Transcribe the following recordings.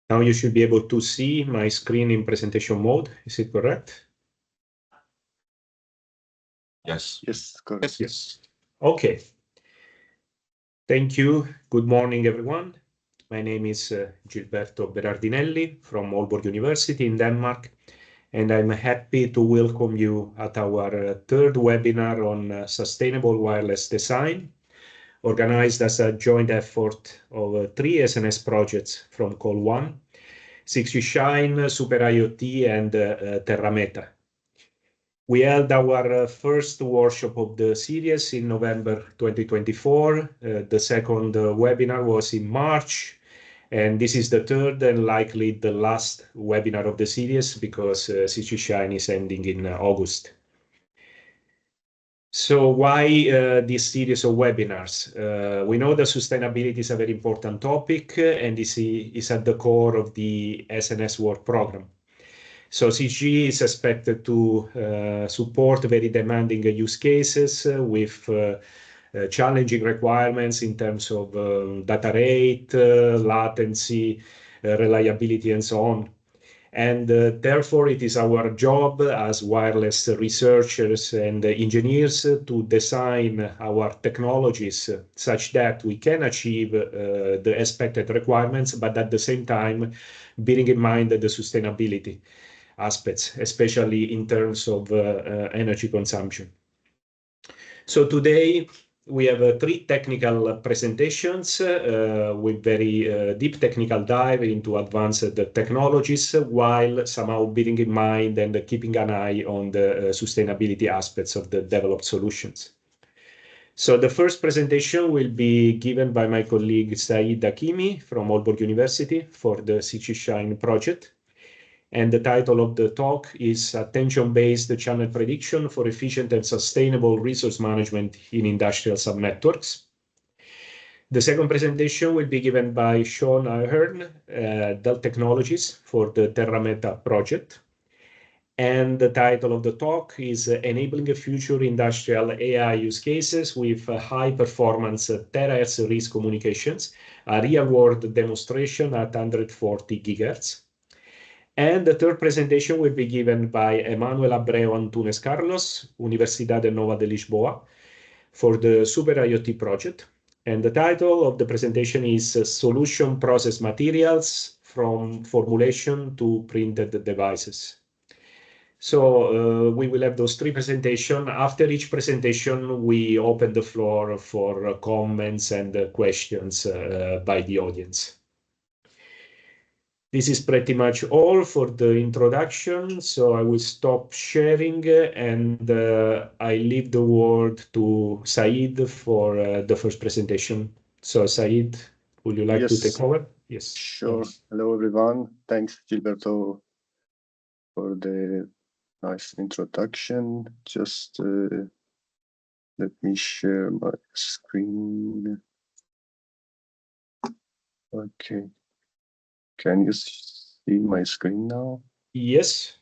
Now you should be able to see my screen in presentation mode. Is it correct? Yes. Yes, correct. Yes. Okay. Thank you. Good morning, everyone. My name is Gilberto Berardinelli from Aalborg University in Denmark, and I'm happy to welcome you at our third webinar on sustainable wireless design, organized as a joint effort of three SNS projects from Call 1, 6G Shine, SUPERIOT, and TERRAMETA. We held our first workshop of the series in November 2024. The second webinar was in March, and this is the third and likely the last webinar of the series because 6G Shine is ending in August. So why this series of webinars? We know that sustainability is a very important topic and this is at the core of the SNS work program. So 6G is expected to support very demanding use cases with challenging requirements in terms of data rate, latency, reliability, and so on. And therefore, it is our job as wireless researchers and engineers to design our technologies such that we can achieve the expected requirements, but at the same time, bearing in mind the sustainability aspects, especially in terms of energy consumption. So today, we have three technical presentations with very deep technical dive into advanced technologies, while somehow bearing in mind and keeping an eye on the sustainability aspects of the developed solutions. So the first presentation will be given by my colleague Saeed Hakimi from Aalborg University for the 6G Shine project. And the title of the talk is Attention-Based Channel Prediction for Efficient and Sustainable Resource Management in Industrial Subnetworks. The second presentation will be given by Sean Ahearne, Dell Technologies for the TERRAMETA project. And the title of the talk is Enabling Future Industrial AI Use Cases with High-Performance THz RIS Communications, a real-world demonstration at 140 GHz. And the third presentation will be given by Emanuel Abreu Antunes Carlos, Universidade NOVA de Lisboa, for the SUPERIOT project. And the title of the presentation is Solution Process Materials from Formulation to Printed Devices. So we will have those three presentations. After each presentation, we open the floor for comments and questions by the audience. This is pretty much all for the introduction, so I will stop sharing and I leave the word to Saeed for the first presentation. So Saeed, would you like to take over? Yes. Sure. Hello, everyone. Thanks, Gilberto, for the nice introduction. Just let me share my screen. Okay. Can you see my screen now? Yes.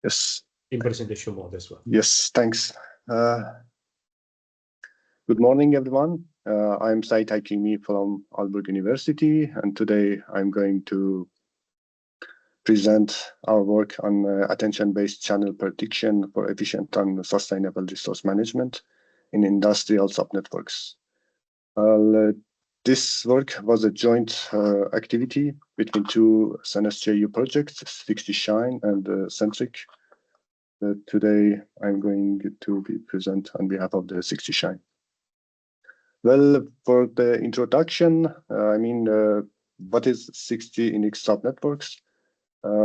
Yes. In presentation mode as well. Yes, thanks. Good morning, everyone. I'm Saeed Hakimi from Aalborg University, and today I'm going to present our work on attention-based channel prediction for efficient and sustainable resource management in industrial subnetworks. This work was a joint activity between two SNSJU projects, 6G Shine and Centric. Today, I'm going to be present on behalf of the 6G Shine. Well, for the introduction, what is 6G Unix subnetworks?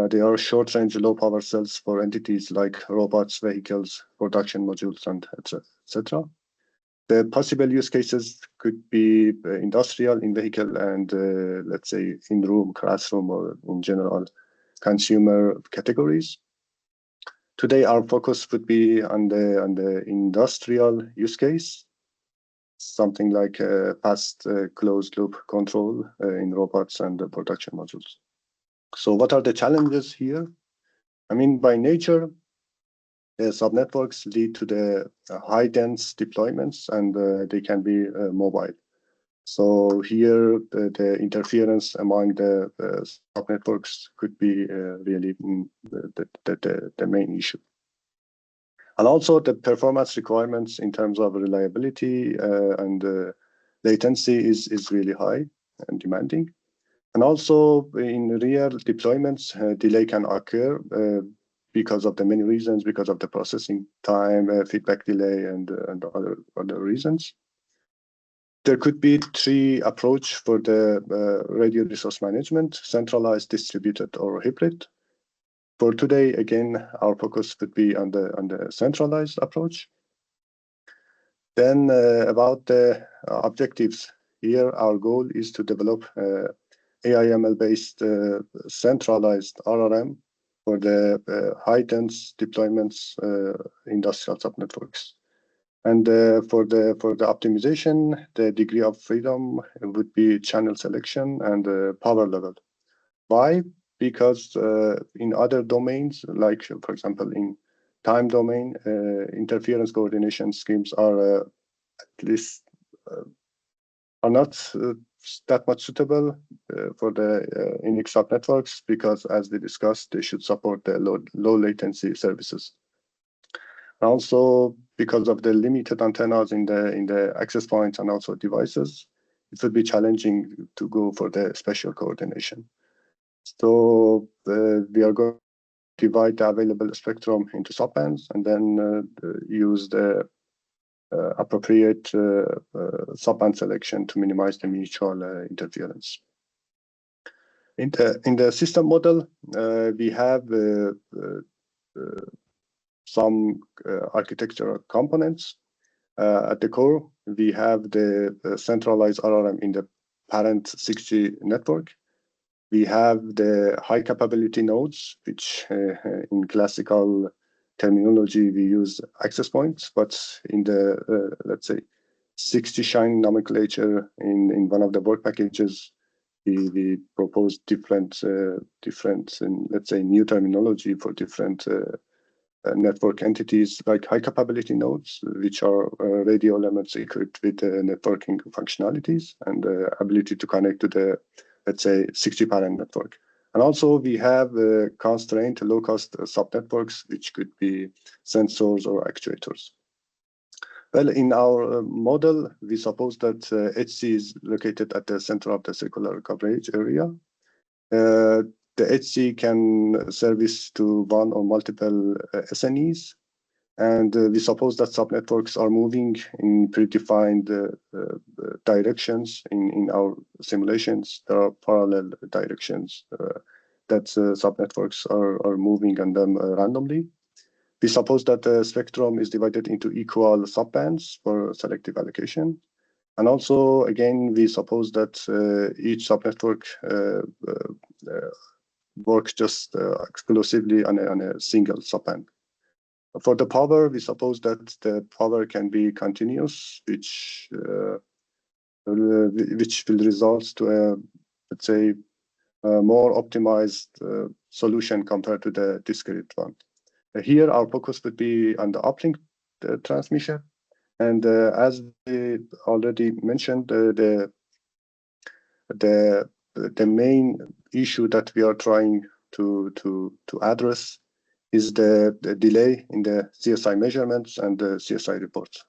They are short-range, low-power cells for entities like robots, vehicles, production modules, and etc. The possible use cases could be industrial, in-vehicle, and let's say in-room, classroom, or in general consumer categories. Today, our focus would be on the industrial use case, something like fast closed-loop control in robots and production modules. So, what are the challenges here? I mean, by nature, subnetworks lead to the high dense deployments and they can be mobile. So here, the interference among the subnetworks could be really the main issue. And also the performance requirements in terms of reliability and latency is really high and demanding. And also in real deployments, delay can occur because of the many reasons, because of the processing time, feedback delay, and other reasons. There could be three approach for the radio resource management: centralized, distributed, or hybrid. For today, again, our focus would be on the centralized approach. Then about the objectives here, our goal is to develop AI/ML-based centralized RRM for the high-dense deployments industrial subnetworks. And for the optimization, the degree of freedom would be channel selection and power level. Why? Because in other domains, like for example in time domain, interference coordination schemes are at least are not that much suitable for the unique subnetworks, because as we discussed, they should support the low latency services. Also, because of the limited antennas in the access points and also devices, it would be challenging to go for the spatial coordination. So we are going to divide the available spectrum into subbands and then use the appropriate subband selection to minimize the mutual interference. In the system model, we have some architectural components. At the core, we have the centralized RRM in the parent 6G network. We have the high capability nodes, which in classical terminology, we use access points, but in the, let's say, 6G Shine nomenclature in one of the work packages, we propose different, let's say, new terminology for different network entities, like high capability nodes, which are radio elements equipped with networking functionalities and ability to connect to the, let's say, 6G parent network. And also we have constrained low-cost subnetworks, which could be sensors or actuators. Well, in our model, we suppose that HC is located at the center of the circular coverage area. The HC can service to one or multiple SNEs, and we suppose that subnetworks are moving in predefined directions. In our simulations, there are parallel directions that subnetworks are moving on them randomly. We suppose that the spectrum is divided into equal subbands for selective allocation. And also, again, we suppose that each subnetwork works just exclusively on a single subband. For the power, we suppose that the power can be continuous, which will result to a, let's say, a more optimized solution compared to the discrete one. Here, our focus would be on the uplink transmission. And as we already mentioned, the main issue that we are trying to address is the delay in the CSI measurements and the CSI reports.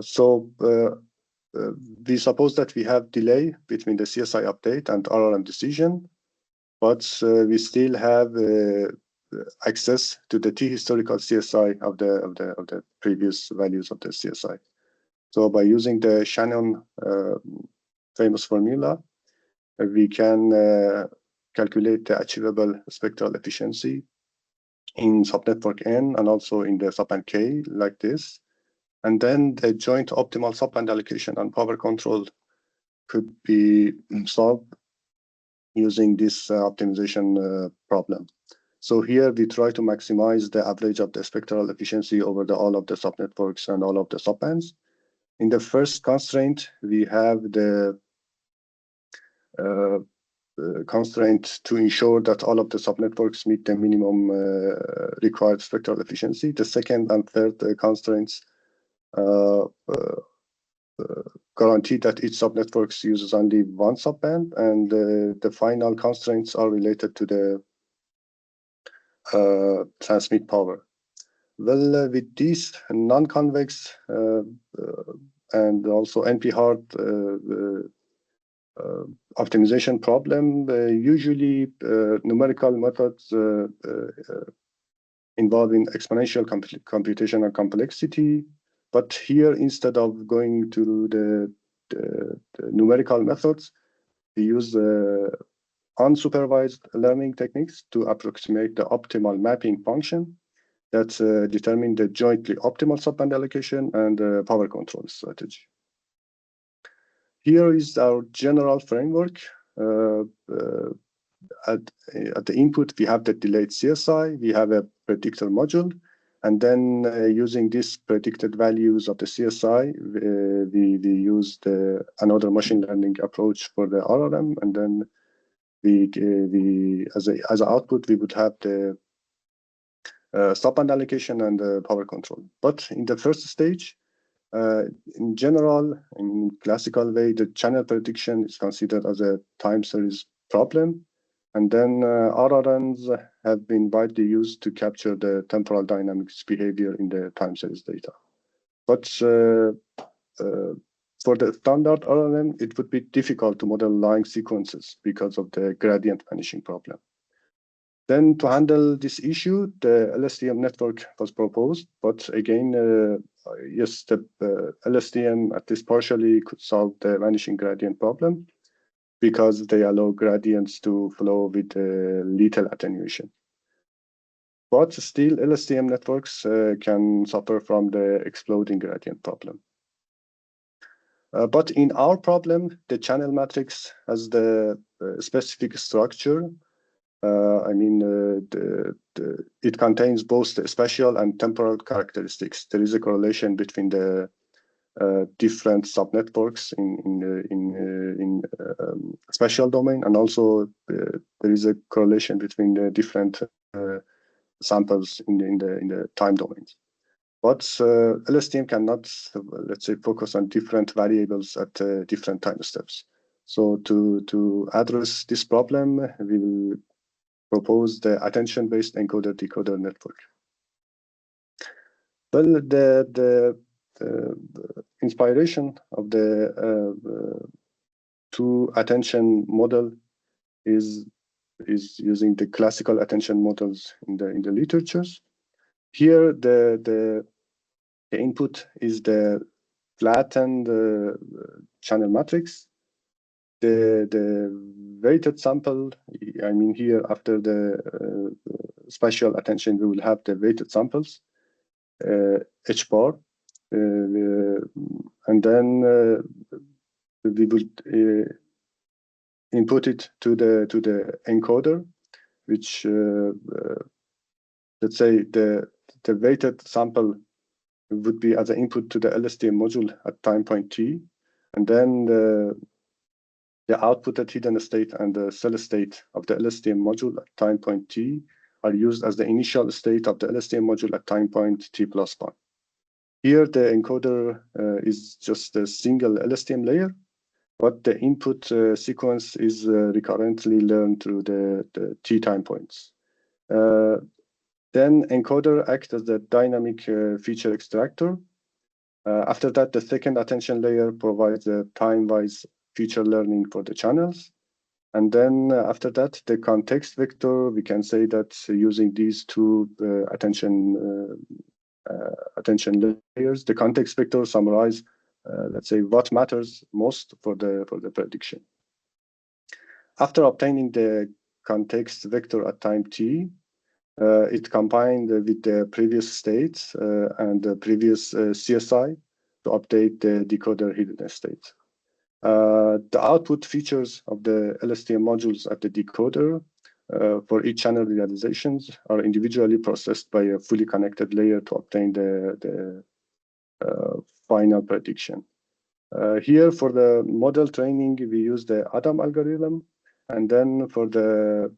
So we suppose that we have delay between the CSI update and RRM decision, but we still have access to the historical CSI of the previous values of the CSI. So by using the Shannon famous formula, we can calculate the achievable spectral efficiency in subnetwork N and also in the subband K like this. And then the joint optimal subband allocation and power control could be solved using this optimization problem. So here we try to maximize the average of the spectral efficiency over all of the subnetworks and all of the subbands. In the first constraint, we have the constraint to ensure that all of the subnetworks meet the minimum required spectral efficiency. The second and third constraints guarantee that each subnetwork uses only one subband, and the final constraints are related to the transmit power. Well, with these non-convex and also NP-hard optimization problem, usually numerical methods involving exponential computational complexity. But here, instead of going to the numerical methods, we use unsupervised learning techniques to approximate the optimal mapping function that determine the jointly optimal subband allocation and power control strategy. Here is our general framework. At the input, we have the delayed CSI, we have a predictor module, and then using these predicted values of the CSI, we use another machine learning approach for the RRM, and then we as an output, we would have the subband allocation and power control. But in the first stage, in general, in classical way, the channel prediction is considered as a time series problem. And then RRMs have been widely used to capture the temporal dynamics behavior in the time series data. But for the standard RRM, it would be difficult to model line sequences because of the gradient vanishing problem. Then to handle this issue, the LSTM network was proposed, but again, yes, the LSTM at least partially could solve the vanishing gradient problem because they allow gradients to flow with little attenuation. But still, LSTM networks can suffer from the exploding gradient problem. But in our problem, the channel matrix has the specific structure. It contains both the spatial and temporal characteristics. There is a correlation between the different subnetworks in spatial domain, and also there is a correlation between the different samples in the time domains. But LSTM cannot, let's say, focus on different variables at different time steps. So to address this problem, we will propose the attention-based encoder-decoder network. Well, the inspiration of the two attention model is using the classical attention models in the literatures. Here, the input is the flattened channel matrix. The weighted sample, here after the spatial attention, we will have the weighted samples, H bar, and then we will input it to the encoder, which let's say the weighted sample would be as an input to the LSTM module at time point t, and then the outputted hidden state and the cell state of the LSTM module at time point t are used as the initial state of the LSTM module at time point t+1. Here, the encoder is just a single LSTM layer, but the input sequence is recurrently learned through the t time points. Then encoder acts as the dynamic feature extractor. After that, the second attention layer provides a time-wise feature learning for the channels. And then after that, the context vector, we can say that using these two attention layers, the context vector summarize, let's say, what matters most for the prediction. After obtaining the context vector at time t, it combined with the previous states and the previous CSI to update the decoder hidden state. The output features of the LSTM modules at the decoder for each channel realizations are individually processed by a fully connected layer to obtain the final prediction. Here, for the model training, we use the Adam algorithm, and then for the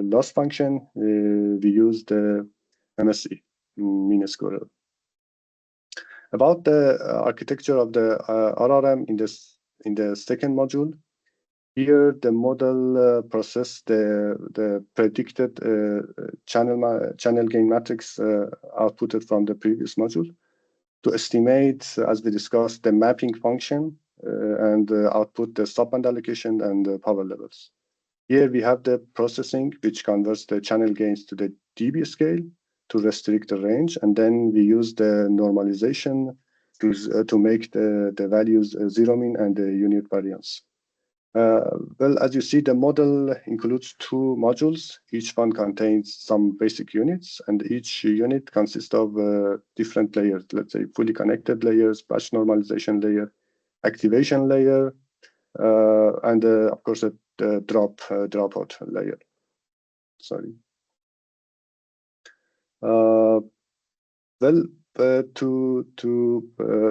loss function, we use the MSE, mean square. About the architecture of the RRM in the second module, here the model process the predicted channel gain matrix outputted from the previous module to estimate, as we discussed, the mapping function and output the stopband allocation and the power levels. Here we have the processing, which converts the channel gains to the dB scale to restrict the range, and then we use the normalization to make the values zero mean and the unit variance. Well, as you see, the model includes two modules. Each one contains some basic units, and each unit consists of different layers, let's say fully connected layers, batch normalization layer, activation layer, and of course a dropout layer. Sorry. To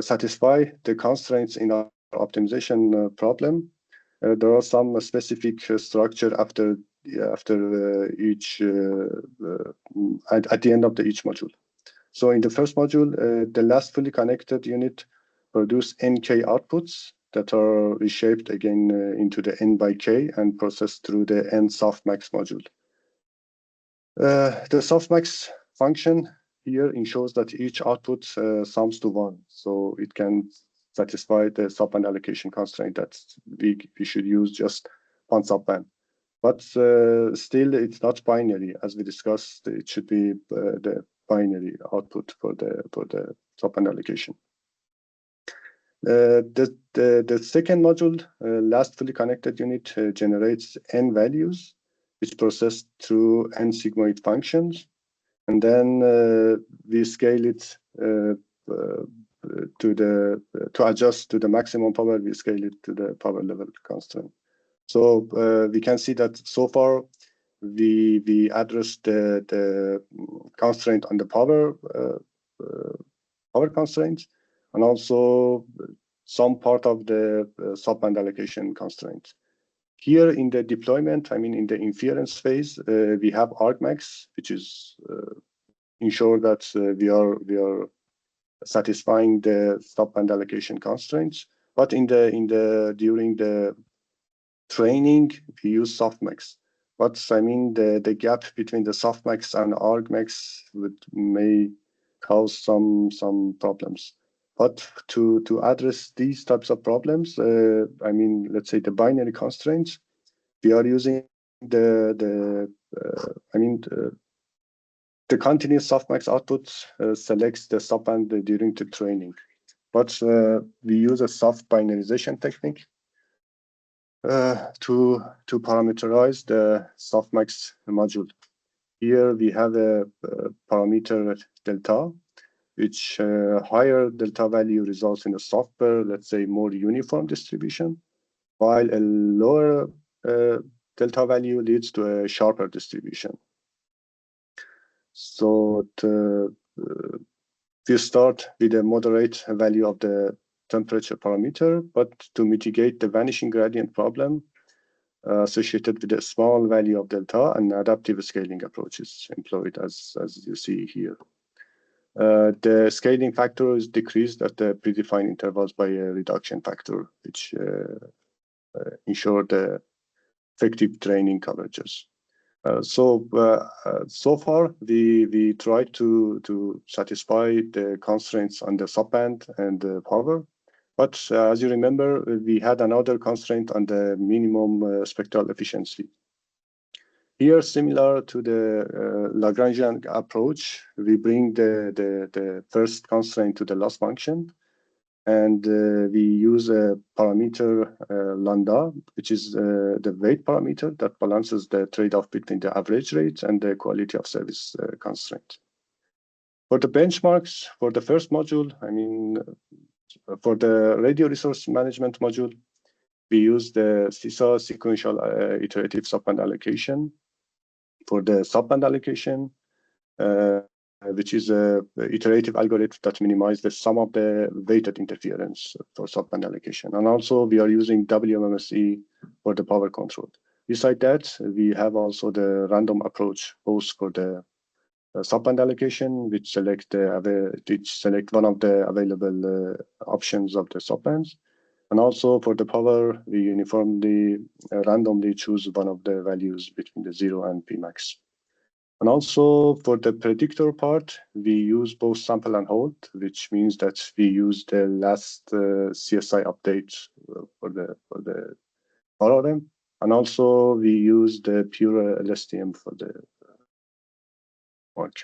satisfy the constraints in our optimization problem, there are some specific structure after each at the end of each module. So in the first module, the last fully connected unit produce NK outputs that are reshaped again into the N by K and processed through the N softmax module. The softmax function here ensures that each output sums to 1, so it can satisfy the subband allocation constraint that we should use just one subband. But still, it's not binary, as we discussed. It should be the binary output for the subband allocation. The second module, last fully connected unit, generates N values, which processed through N sigmoid functions, and then we scale it to adjust to the maximum power. We scale it to the power level constraint. So we can see that so far we addressed the constraint on the power constraints, and also some part of the subband allocation constraints. Here in the deployment, I mean in the inference phase, we have argmax, which is ensure that we are satisfying the subband allocation constraints. But during the training, we use softmax. But I mean the gap between the softmax and argmax may cause some problems. But to address these types of problems, I mean, let's say the binary constraints, we are using the continuous softmax output selects the subband during the training. But we use a soft binarization technique to parameterize the softmax module. Here we have a parameter delta, which higher delta value results in a softer, let's say, more uniform distribution, while a lower delta value leads to a sharper distribution. So we start with a moderate value of the temperature parameter, but to mitigate the vanishing gradient problem associated with a small value of delta, and adaptive scaling approaches employed, as you see here. The scaling factor is decreased at the predefined intervals by a reduction factor, which ensure the effective training coverages. So far, we try to satisfy the constraints on the subband and the power. But as you remember, we had another constraint on the minimum spectral efficiency. Here, similar to the Lagrangian approach, we bring the first constraint to the loss function, and we use a parameter lambda, which is the weight parameter that balances the trade-off between the average rate and the quality of service constraint. For the benchmarks, for the first module, I mean, for the radio resource management module, we use the SISA sequential iterative subband allocation. For the subband allocation, which is an iterative algorithm that minimizes the sum of the weighted interference for subband allocation. And also we are using WMMSE for the power control. Besides that, we have also the random approach, both for the subband allocation, which select one of the available options of the subbands. And also for the power, we uniformly randomly choose one of the values between the 0 and Pmax. And also for the predictor part, we use both sample and hold, which means that we use the last CSI update for the RRM. And also we use the pure LSTM for the work.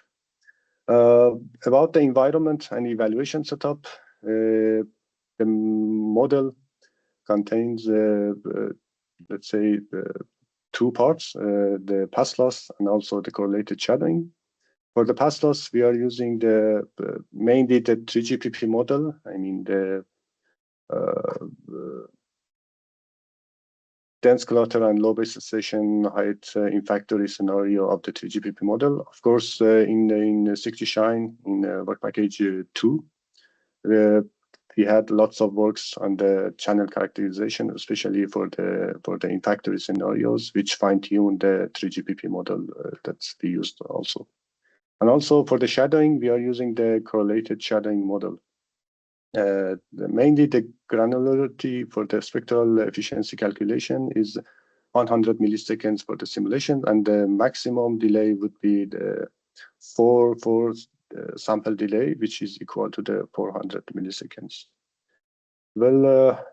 About the environment and evaluation setup, the model contains, let's say, two parts, the pass loss and also the correlated shadowing. For the pass loss, we are using mainly the 3GPP model. I mean, the dense clutter and low base station height in factory scenario of the 3GPP model. Of course, in 60 Shine, in work package 2, we had lots of works on the channel characterization, especially for the in factory scenarios, which fine-tune the 3GPP model that we used also. And also for the shadowing, we are using the correlated shadowing model. Mainly the granularity for the spectral efficiency calculation is 100 milliseconds for the simulation, and the maximum delay would be the 4 sample delay, which is equal to the 400 milliseconds. Well,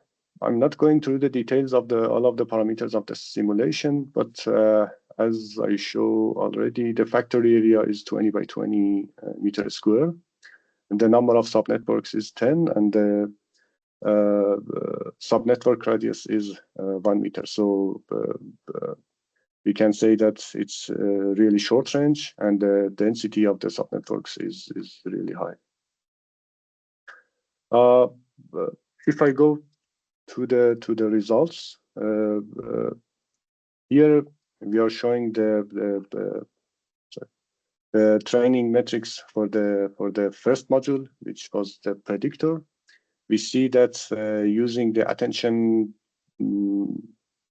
I'm not going through the details of all of the parameters of the simulation, but as I show already, the factory area is 20 by 20 meters square. And the number of subnetworks is 10, and the subnetwork radius is 1 meter. So we can say that it's really short range, and the density of the subnetworks is really high. If I go to the results, here we are showing the training metrics for the first module, which was the predictor. We see that using the attention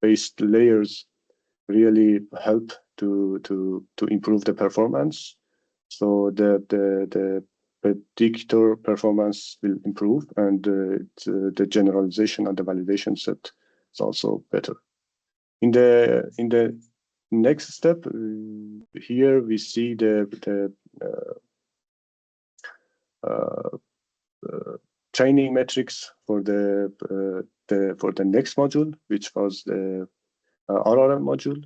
based layers really help to improve the performance. So the predictor performance will improve, and the generalization and the validation set is also better. In the next step, here we see the training metrics for the next module, which was the RRM module.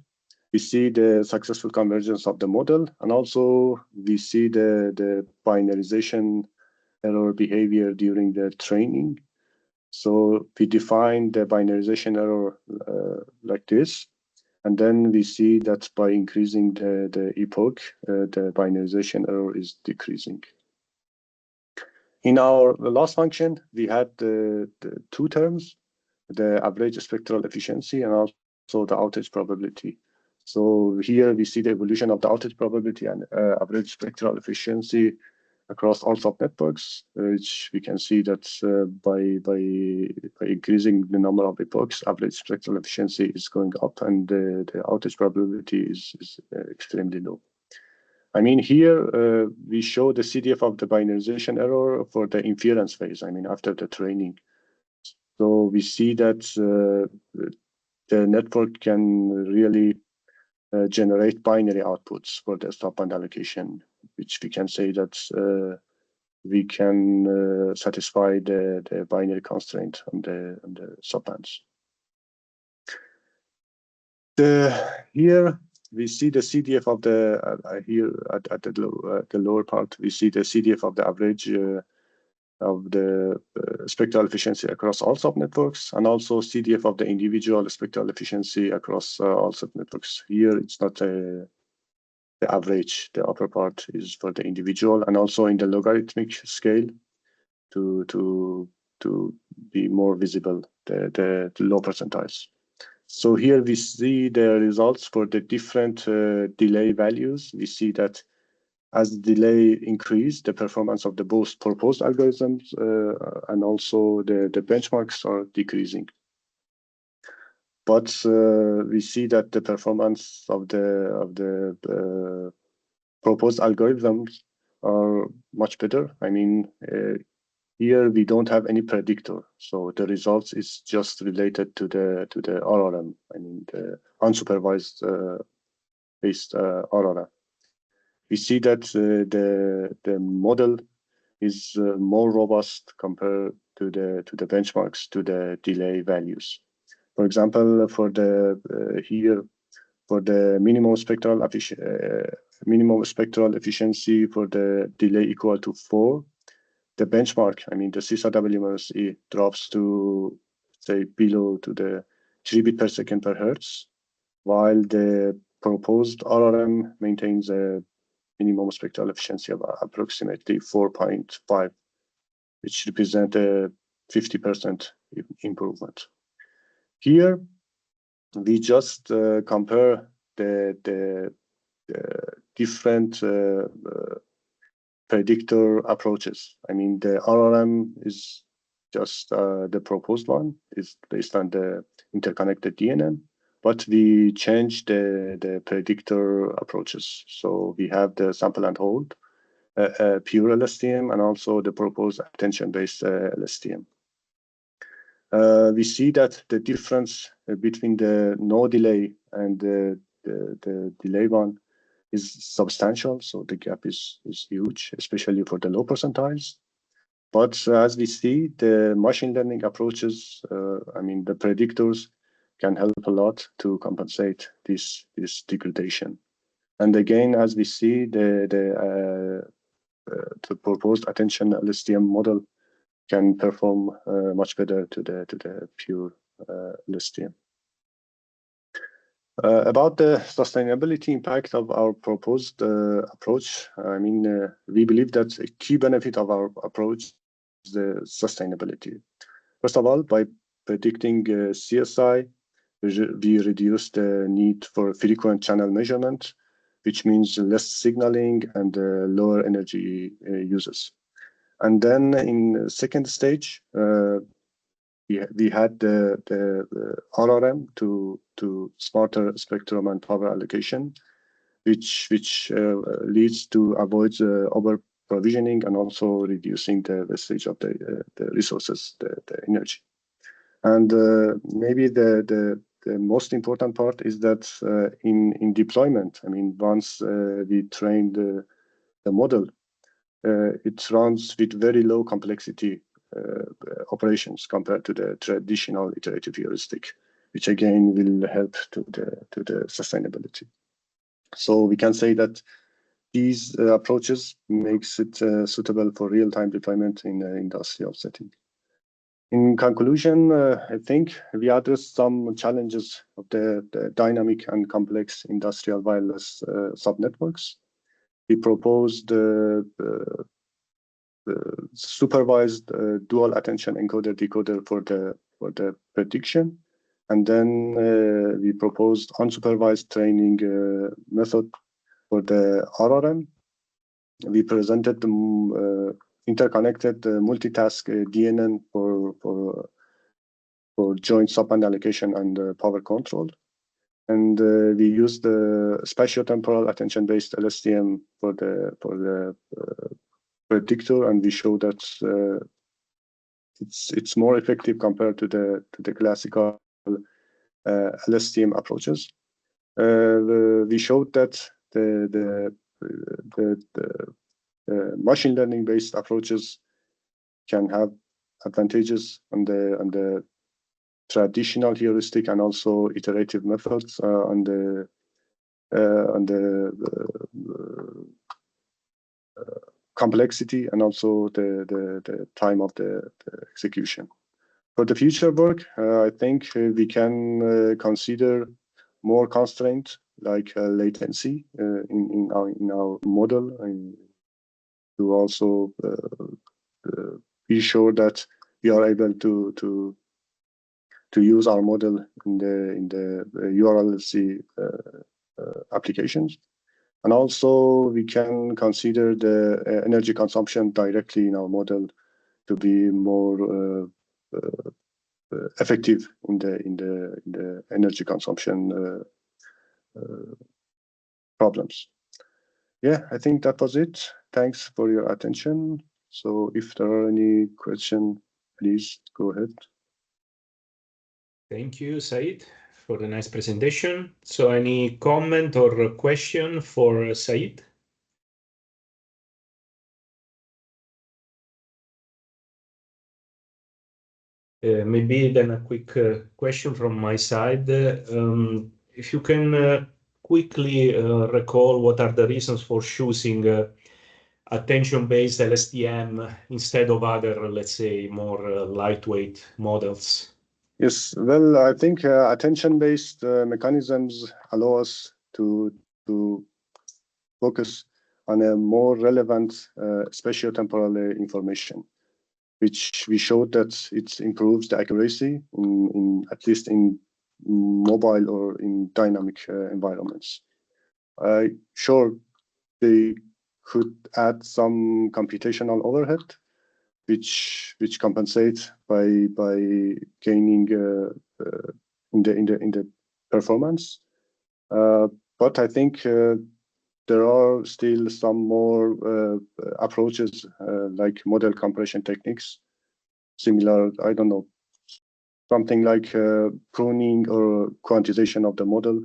We see the successful convergence of the model, and also we see the binarization error behavior during the training. So we define the binarization error like this, and then we see that by increasing the epoch, the binarization error is decreasing. In our loss function, we had the two terms, the average spectral efficiency and also the outage probability. So here we see the evolution of the outage probability and average spectral efficiency across all subnetworks, which we can see that by increasing the number of epochs, average spectral efficiency is going up, and the outage probability is extremely low. I mean, here we show the CDF of the binarization error for the inference phase, I mean, after the training. So we see that the network can really generate binary outputs for the subband allocation, which we can say that we can satisfy the binary constraint on the subbands. Here we see the CDF of the here at the lower part. We see the CDF of the average of the spectral efficiency across all subnetworks, and also CDF of the individual spectral efficiency across all subnetworks. Here it's not the average. The upper part is for the individual, and also in the logarithmic scale to be more visible the low percentiles. So here we see the results for the different delay values. We see that as delay increase, the performance of the both proposed algorithms and also the benchmarks are decreasing. But we see that the performance of the proposed algorithms are much better. I mean, here we don't have any predictor, so the results is just related to the RRM. I mean, the unsupervised based RRM. We see that the model is more robust compared to the benchmarks, to the delay values. For example, for the here for the minimum spectral efficiency for the delay equal to 4, the benchmark, I mean the CSRW-E drops to say below to the 3 bit per second per hertz, while the proposed RRM maintains a minimum spectral efficiency of approximately 4.5, which represent a 50% improvement. Here, we just compare the different predictor approaches. I mean, the RRM is just the proposed one, is based on the interconnected DNN, but we change the predictor approaches. So we have the sample and hold, pure LSTM, and also the proposed attention-based LSTM. We see that the difference between the no delay and the delay one is substantial. So the gap is huge, especially for the low percentiles. But as we see, the machine learning approaches, I mean, the predictors can help a lot to compensate this degradation. And again, as we see, the proposed attention LSTM model can perform much better to the pure LSTM. About the sustainability impact of our proposed approach, I mean, we believe that a key benefit of our approach is the sustainability. First of all, by predicting CSI, we reduce the need for frequent channel measurement, which means less signaling and lower energy uses. And then in second stage, we had the RRM to smarter spectrum and power allocation, which leads to avoid over provisioning and also reducing the wastage of the resources, the energy. And maybe the most important part is that in deployment, I mean, once we train the model, it runs with very low complexity operations compared to the traditional iterative heuristic, which again will help to the sustainability. So we can say that these approaches makes it suitable for real-time deployment in an industrial setting. In conclusion, I think we addressed some challenges of the dynamic and complex industrial wireless subnetworks. We proposed supervised dual attention encoder decoder for the prediction, and then we proposed unsupervised training method for the RRM. We presented the interconnected multitask DNN for joint subband allocation and power control, and we used the spatiotemporal attention-based LSTM for the predictor, and we show that it's more effective compared to the classical LSTM approaches. We showed that the machine learning based approaches can have advantages on the traditional heuristic and also iterative methods on the complexity and also the time of the execution. For the future work, I think we can consider more constraints like latency in our model, and to also be sure that we are able to use our model in the URLC applications. And also we can consider the energy consumption directly in our model to be more effective in the energy consumption problems. Yeah, I think that was it. Thanks for your attention. So if there are any questions, please go ahead. Thank you, Saeed, for the nice presentation. So any comment or question for Saeed? Maybe then a quick question from my side. If you can quickly recall what are the reasons for choosing attention-based LSTM instead of other, let's say, more lightweight models? Yes, well, I think attention-based mechanisms allow us to focus on a more relevant spatiotemporal information, which we showed that it improves the accuracy in at least in mobile or in dynamic environments. Sure, they could add some computational overhead, which compensate by gaining in the performance. But I think there are still some more approaches like model compression techniques, similar, I don't know, something like pruning or quantization of the model,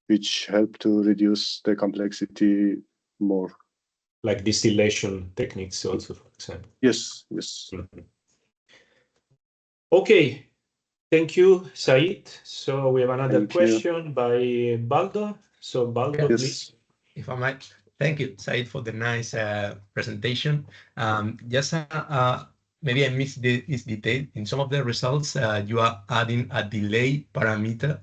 which help to reduce the complexity more. Like distillation techniques also, for example. Yes, yes. Mm-hmm. Okay, thank you, Saeed. So we have another question by Baldo. So Baldo, please. If I might. Thank you, Saeed, for the nice presentation. Just maybe I missed this detail. In some of the results, you are adding a delay parameter.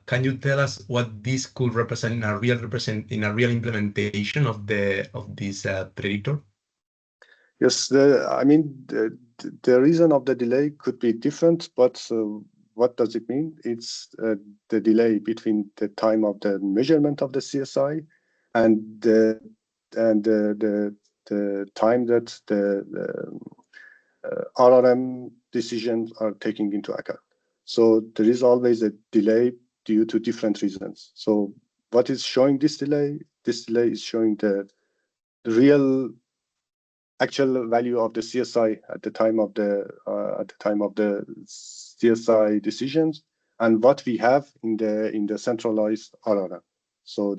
Can you tell us what this could represent in a real implementation of this predictor? Yes, I mean the reason of the delay could be different, but what does it mean? It's the delay between the time of the measurement of the CSI and the time that the RRM decisions are taking into account. So there is always a delay due to different reasons. So what is showing this delay? This delay is showing the real actual value of the CSI at the time of the CSI decisions and what we have in the centralized RRM. So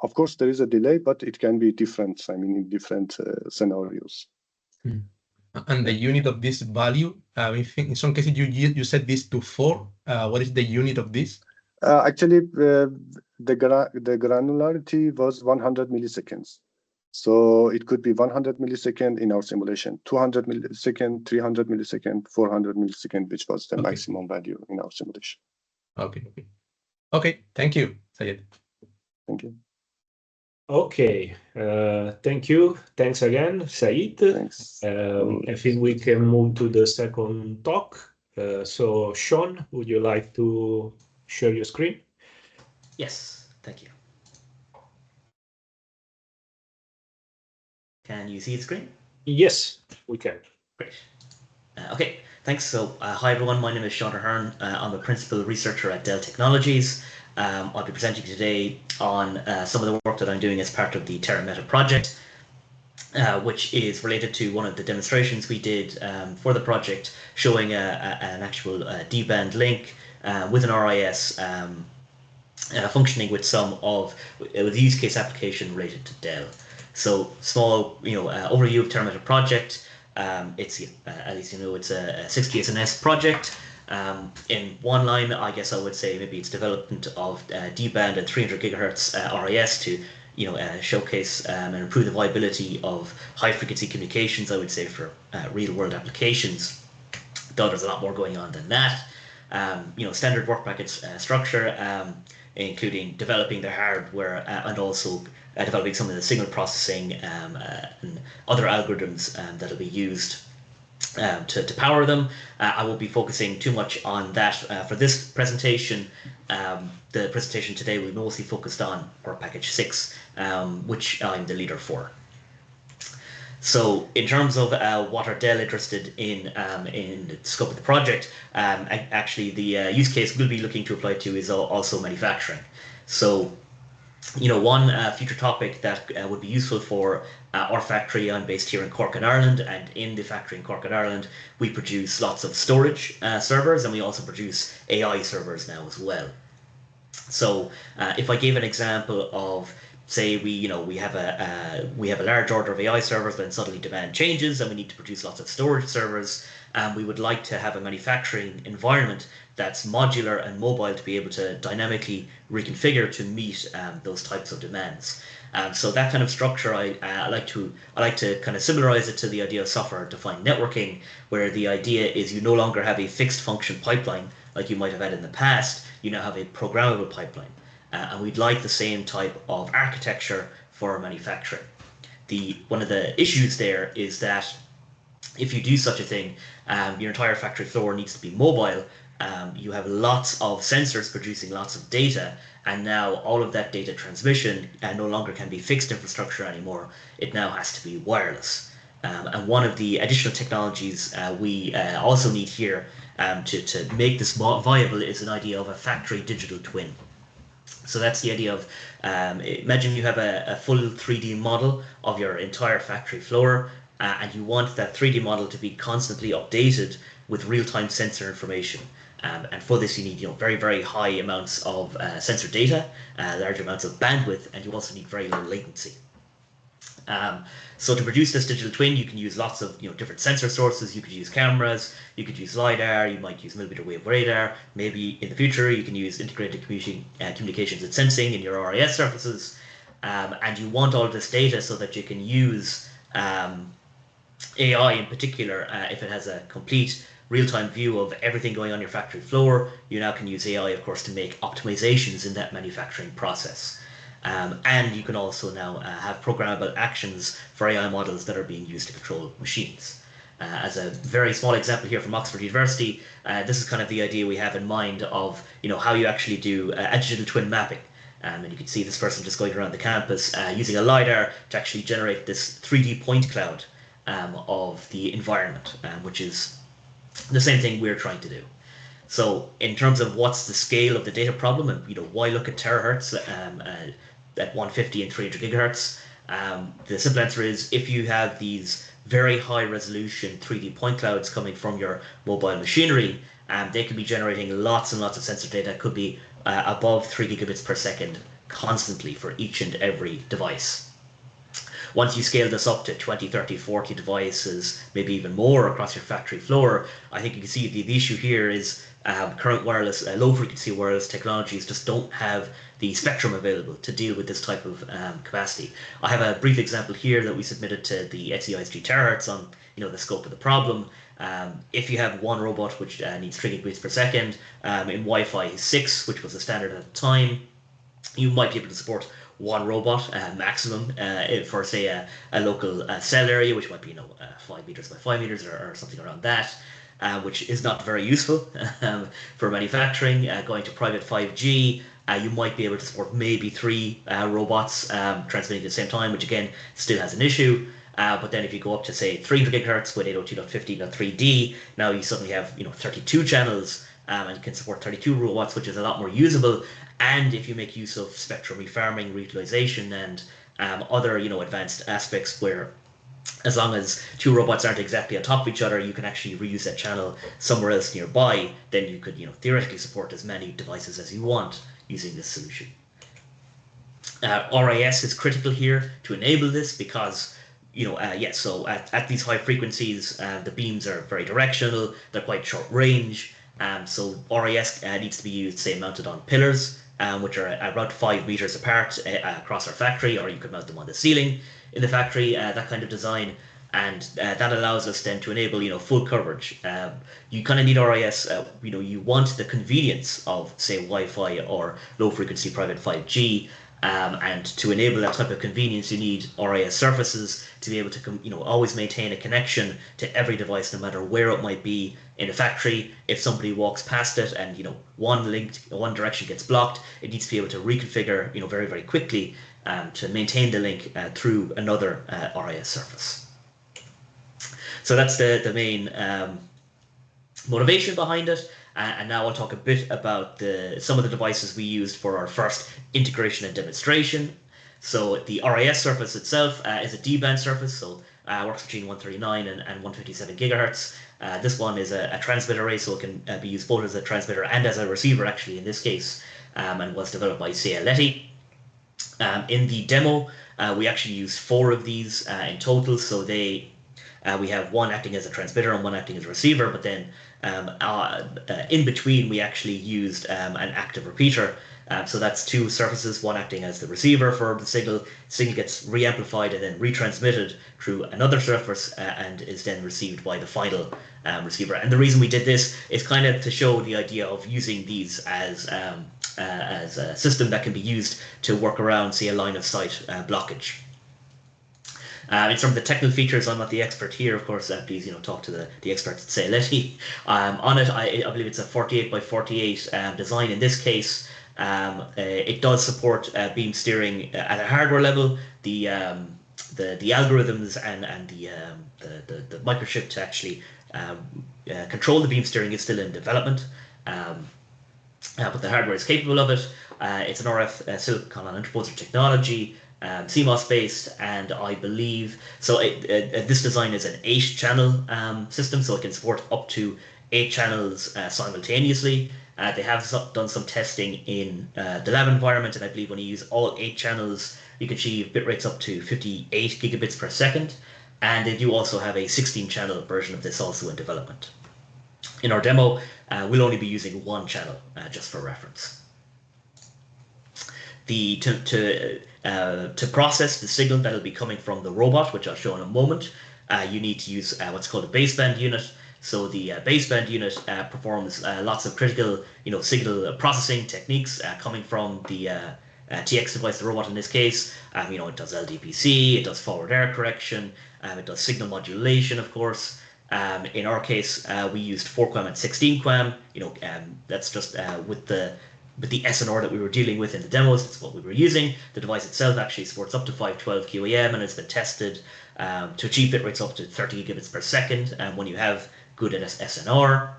of course there is a delay, but it can be different. I mean, in different scenarios. And the unit of this value, in some cases you set this to 4. What is the unit of this? Actually, the granularity was 100 milliseconds. So it could be 100 millisecond in our simulation, 200 millisecond, 300 millisecond, 400 millisecond, which was the maximum value in our simulation. Okay. Thank you, Saeed. Thank you. Okay. Thank you. Thanks again, Saeed. Thanks. I think we can move to the second talk. So, Sean, would you like to share your screen? Yes, thank you. Can you see the screen? Yes, we can. Great. Okay, thanks. So, hi everyone, my name is Sean Ahearne. I'm a principal researcher at Dell Technologies. I'll be presenting today on some of the work that I'm doing as part of the TERRAMETA project, which is related to one of the demonstrations we did for the project, showing an actual D-band link with an RIS functioning with with the use case application related to Dell. So small, overview of TERRAMETA project. It's as you know, it's a 60 SNS project. In one line, I guess I would say maybe it's development of D-band and 300 gigahertz RIS to showcase and improve the viability of high frequency communications. I would say for real world applications. Though there's a lot more going on than that. Standard work package structure, including developing the hardware and also developing some of the signal processing and other algorithms that will be used to power them. I won't be focusing too much on that for this presentation. The presentation today will be mostly focused on work package 6, which I'm the leader for. So in terms of what are Dell interested in the scope of the project, actually the use case we'll be looking to apply to is also manufacturing. So one future topic that would be useful for our factory. I'm based here in Cork in Ireland, and in the factory in Cork in Ireland, we produce lots of storage servers, and we also produce AI servers now as well. So if I gave an example of, say, we have a large order of AI servers, then suddenly demand changes and we need to produce lots of storage servers, and we would like to have a manufacturing environment that's modular and mobile to be able to dynamically reconfigure to meet those types of demands. So that kind of structure, I like to kind of similarize it to the idea of software-defined networking, where the idea is you no longer have a fixed function pipeline like you might have had in the past. You now have a programmable pipeline, and we'd like the same type of architecture for manufacturing. One of the issues there is that if you do such a thing, your entire factory floor needs to be mobile. You have lots of sensors producing lots of data, and now all of that data transmission no longer can be fixed infrastructure anymore. It now has to be wireless. And one of the additional technologies we also need here to make this viable is an idea of a factory digital twin. So that's the idea of, imagine you have a full 3D model of your entire factory floor, and you want that 3D model to be constantly updated with real-time sensor information. And for this, you need very, very high amounts of sensor data, large amounts of bandwidth, and you also need very low latency. So to produce this digital twin, you can use lots of different sensor sources. You could use cameras, you could use LiDAR, you might use millimeter wave radar. Maybe in the future you can use integrated communications and sensing in your RIS surfaces. And you want all of this data so that you can use AI in particular. If it has a complete real-time view of everything going on your factory floor, you now can use AI, of course, to make optimizations in that manufacturing process. And you can also now have programmable actions for AI models that are being used to control machines. As a very small example here from Oxford University, this is kind of the idea we have in mind of how you actually do a digital twin mapping. And you can see this person just going around the campus using a LiDAR to actually generate this 3D point cloud of the environment, which is the same thing we're trying to do. So in terms of what's the scale of the data problem, and why look at terahertz at 150 and 300 gigahertz, the simple answer is if you have these very high resolution 3D point clouds coming from your mobile machinery, they can be generating lots and lots of sensor data. It could be above 3 gigabits per second constantly for each and every device. Once you scale this up to 20, 30, 40 devices, maybe even more across your factory floor, I think you can see the issue here is current wireless, low frequency wireless technologies just don't have the spectrum available to deal with this type of capacity. I have a brief example here that we submitted to the SEISG terahertz on the scope of the problem. If you have one robot which needs 3 gigabits per second in Wi-Fi 6, which was the standard at the time, you might be able to support one robot maximum for, say, a local cell area, which might be 5 meters by 5 meters or something around that, which is not very useful for manufacturing. Going to private 5G, you might be able to support maybe 3 robots transmitting at the same time, which again still has an issue. But then if you go up to, say, 300 gigahertz with 802.15.3d, now you suddenly have 32 channels and you can support 32 robots, which is a lot more usable. And if you make use of spectrum refarming, reutilization, and other advanced aspects where, as long as 2 robots aren't exactly on top of each other, you can actually reuse that channel somewhere else nearby, then you could theoretically support as many devices as you want using this solution. RIS is critical here to enable this because so at these high frequencies, the beams are very directional, they're quite short range, so RIS needs to be used, say, mounted on pillars, which are about 5 meters apart across our factory, or you could mount them on the ceiling in the factory, that kind of design, and that allows us then to enable full coverage. You kind of need RIS, you want the convenience of, say, Wi-Fi or low frequency private 5G, and to enable that type of convenience, you need RIS surfaces to be able to always maintain a connection to every device, no matter where it might be in a factory. If somebody walks past it and one direction gets blocked, it needs to be able to reconfigure very, very quickly to maintain the link through another RIS surface. So that's the main motivation behind it. And now I'll talk a bit about some of the devices we used for our first integration and demonstration. So the RIS surface itself is a D-band surface, so works between 139 and 157 gigahertz. This one is a transmit array, so it can be used both as a transmitter and as a receiver, actually, in this case, and was developed by Saeed Hakimi. In the demo, we actually used 4 of these in total, so we have one acting as a transmitter and one acting as a receiver, but then in between we actually used an active repeater. So that's 2 surfaces, one acting as the receiver for the signal. Signal gets re-amplified and then retransmitted through another surface and is then received by the final receiver. And the reason we did this is kind of to show the idea of using these as a system that can be used to work around, say, a line of sight blockage. In terms of the technical features, I'm not the expert here, of course. Please, talk to the experts at Saeed Hakimi. On it, I believe it's a 48 by 48 design. In this case, it does support beam steering at a hardware level. The algorithms and the microchip to actually control the beam steering is still in development, but the hardware is capable of it. It's an RF silicon on interposer technology, CMOS based, and I believe so. This design is an 8-channel system, so it can support up to 8 channels simultaneously. They have done some testing in the lab environment, and I believe when you use all 8 channels, you can achieve bit rates up to 58 gigabits per second. And they do also have a 16-channel version of this also in development. In our demo, we'll only be using 1 channel, just for reference. To process the signal that'll be coming from the robot, which I'll show in a moment, you need to use what's called a baseband unit. So the baseband unit performs lots of critical, signal processing techniques coming from the TX device, the robot in this case. It does LDPC, it does forward error correction, it does signal modulation, of course. In our case, we used 4QAM and 16QAM. That's just with the SNR that we were dealing with in the demos. That's what we were using. The device itself actually supports up to 512 QAM, and it's been tested to achieve bit rates up to 30 gigabits per second when you have good SNR.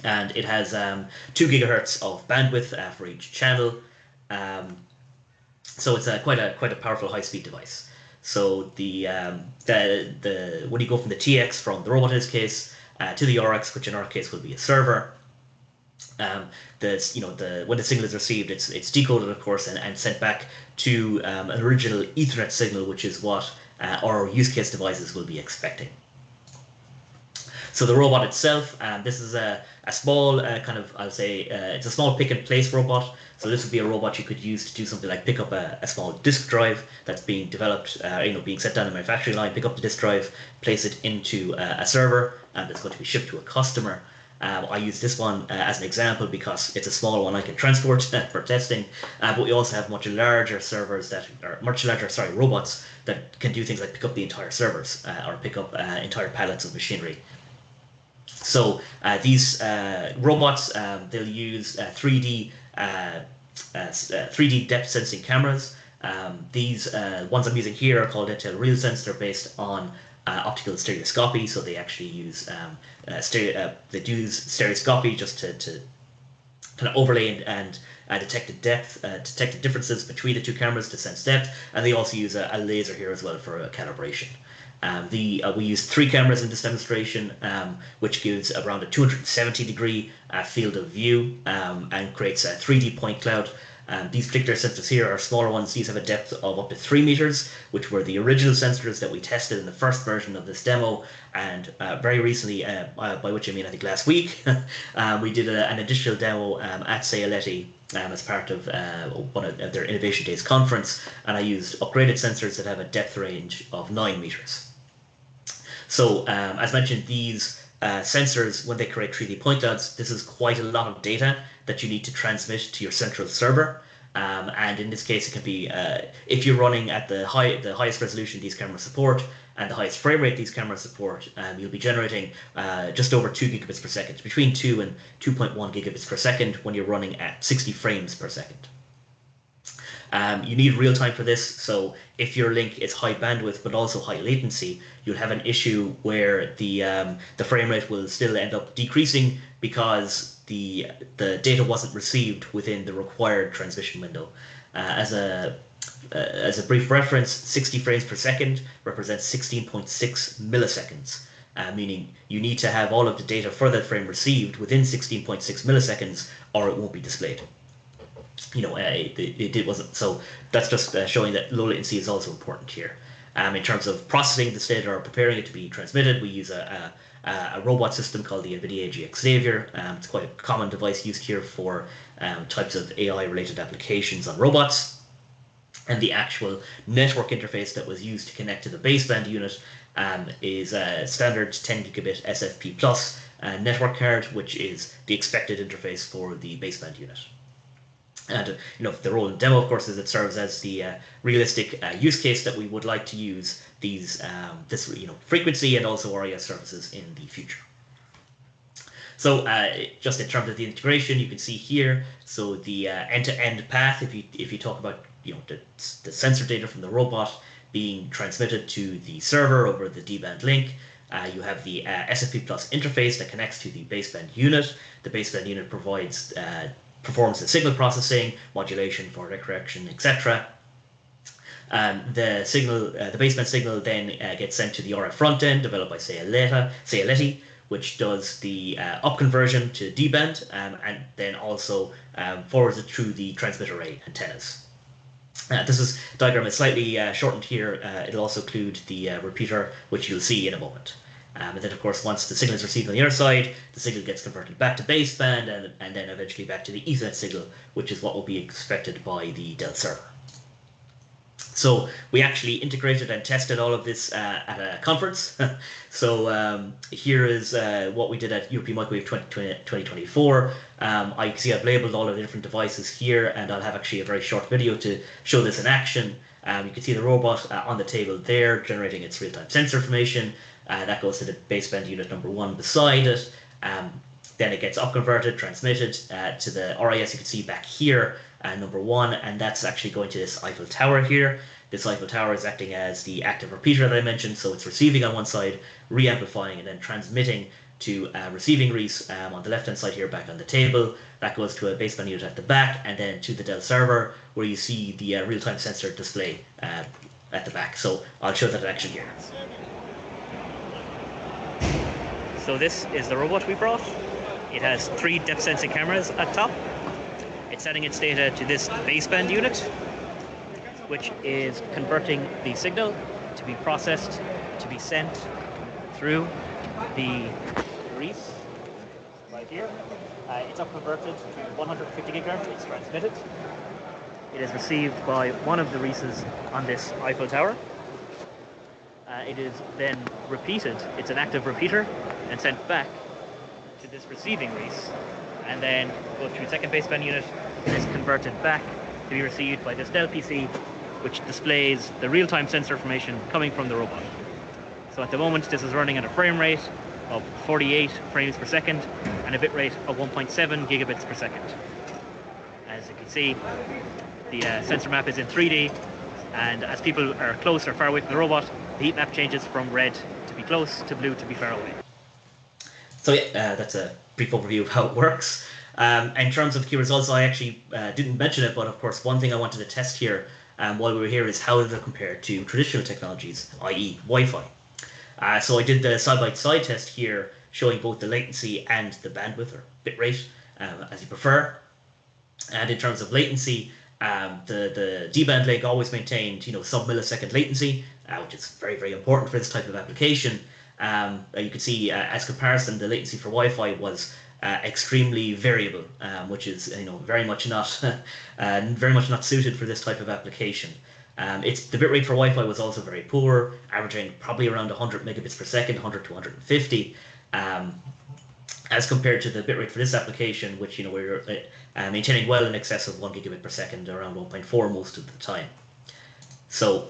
And it has 2 gigahertz of bandwidth for each channel. So it's quite a powerful high-speed device. So when you go from the TX from the robot in this case to the RX, which in our case will be a server, when the signal is received, it's decoded, of course, and sent back to an original Ethernet signal, which is what our use case devices will be expecting. So the robot itself, this is a small it's a small pick and place robot. So this would be a robot you could use to do something like pick up a small disk drive that's being developed, being set down in a manufacturing line, pick up the disk drive, place it into a server, and it's going to be shipped to a customer. I use this one as an example because it's a small one I can transport for testing, but we also have much larger robots that can do things like pick up the entire servers or pick up entire pallets of machinery. So these robots, they'll use 3D depth sensing cameras. These ones I'm using here are called Dell real sense. They're based on optical stereoscopy, so they actually use stereoscopy just to kind of overlay and detect the depth, detect the differences between the 2 cameras to sense depth, and they also use a laser here as well for calibration. We used 3 cameras in this demonstration, which gives around a 270-degree field of view and creates a 3D point cloud. These particular sensors here are smaller ones. These have a depth of up to 3 meters, which were the original sensors that we tested in the first version of this demo. And very recently, by which I mean I think last week, we did an additional demo at Saeed Hakimi as part of one of their Innovation Days conference, and I used upgraded sensors that have a depth range of 9 meters. So as mentioned, these sensors, when they create 3D point clouds, this is quite a lot of data that you need to transmit to your central server. And in this case, it can be, if you're running at the highest resolution these cameras support and the highest frame rate these cameras support, you'll be generating just over 2 gigabits per second, between 2 and 2.1 gigabits per second when you're running at 60 frames per second. You need real time for this, so if your link is high bandwidth but also high latency, you'll have an issue where the frame rate will still end up decreasing because the data wasn't received within the required transmission window. As a brief reference, 60 frames per second represents 16.6 milliseconds, meaning you need to have all of the data for that frame received within 16.6 milliseconds, or it won't be displayed. It wasn't. So that's just showing that low latency is also important here. In terms of processing this data or preparing it to be transmitted, we use a robot system called the NVIDIA AGX Xavier. It's quite a common device used here for types of AI-related applications on robots. And the actual network interface that was used to connect to the baseband unit is a standard 10 gigabit SFP plus network card, which is the expected interface for the baseband unit. And the role in demo, of course, is it serves as the realistic use case that we would like to use this frequency and also RIS services in the future. So just in terms of the integration, you can see here, so the end-to-end path, if you talk about the sensor data from the robot being transmitted to the server over the D-band link, you have the SFP plus interface that connects to the baseband unit. The baseband unit performs the signal processing, modulation, forward correction, etc. The baseband signal then gets sent to the RF front end developed by Saeed, which does the up conversion to D-band and then also forwards it through the transmit array antennas. This diagram is slightly shortened here. It'll also include the repeater, which you'll see in a moment. And then, of course, once the signal is received on the other side, the signal gets converted back to baseband and then eventually back to the Ethernet signal, which is what will be expected by the Dell server. So we actually integrated and tested all of this at a conference. So here is what we did at European Microwave 2024. I can see I've labeled all of the different devices here, and I'll have actually a very short video to show this in action. You can see the robot on the table there generating its real-time sensor information. That goes to the baseband unit number 1 beside it. Then it gets up-converted, transmitted to the RIS you can see back here, number 1, and that's actually going to this Eiffel Tower here. This Eiffel Tower is acting as the active repeater that I mentioned, so it's receiving on one side, re-amplifying, and then transmitting to receiving RIS on the left-hand side here back on the table. That goes to a baseband unit at the back, and then to the Dell server, where you see the real-time sensor display at the back. So I'll show that in action here. So this is the robot we brought. It has 3 depth sensing cameras at top. It's sending its data to this baseband unit, which is converting the signal to be processed, to be sent through the RIS right here. It's up converted to 150 gigahertz. It's transmitted. It is received by one of the RISs on this Eiffel Tower. It is then repeated. It's an active repeater and sent back to this receiving RIS, and then goes through second baseband unit and is converted back to be received by this Dell PC, which displays the real-time sensor information coming from the robot. So at the moment, this is running at a frame rate of 48 frames per second and a bit rate of 1.7 gigabits per second. As you can see, the sensor map is in 3D, and as people are close or far away from the robot, the heat map changes from red to be close to blue to be far away. So yeah, that's a brief overview of how it works. In terms of key results, I actually didn't mention it, but of course, one thing I wanted to test here while we were here is how they compare to traditional technologies, i.e. Wi-Fi. So I did the side-by-side test here, showing both the latency and the bandwidth or bitrate, as you prefer. And in terms of latency, the D-band link always maintained, sub-millisecond latency, which is very, very important for this type of application. You can see, as comparison, the latency for Wi-Fi was extremely variable, which is very much not suited for this type of application. The bitrate for Wi-Fi was also very poor, averaging probably around 100 megabits per second, 100 to 150, as compared to the bitrate for this application, which we're maintaining well in excess of 1 gigabit per second, around 1.4 most of the time. So,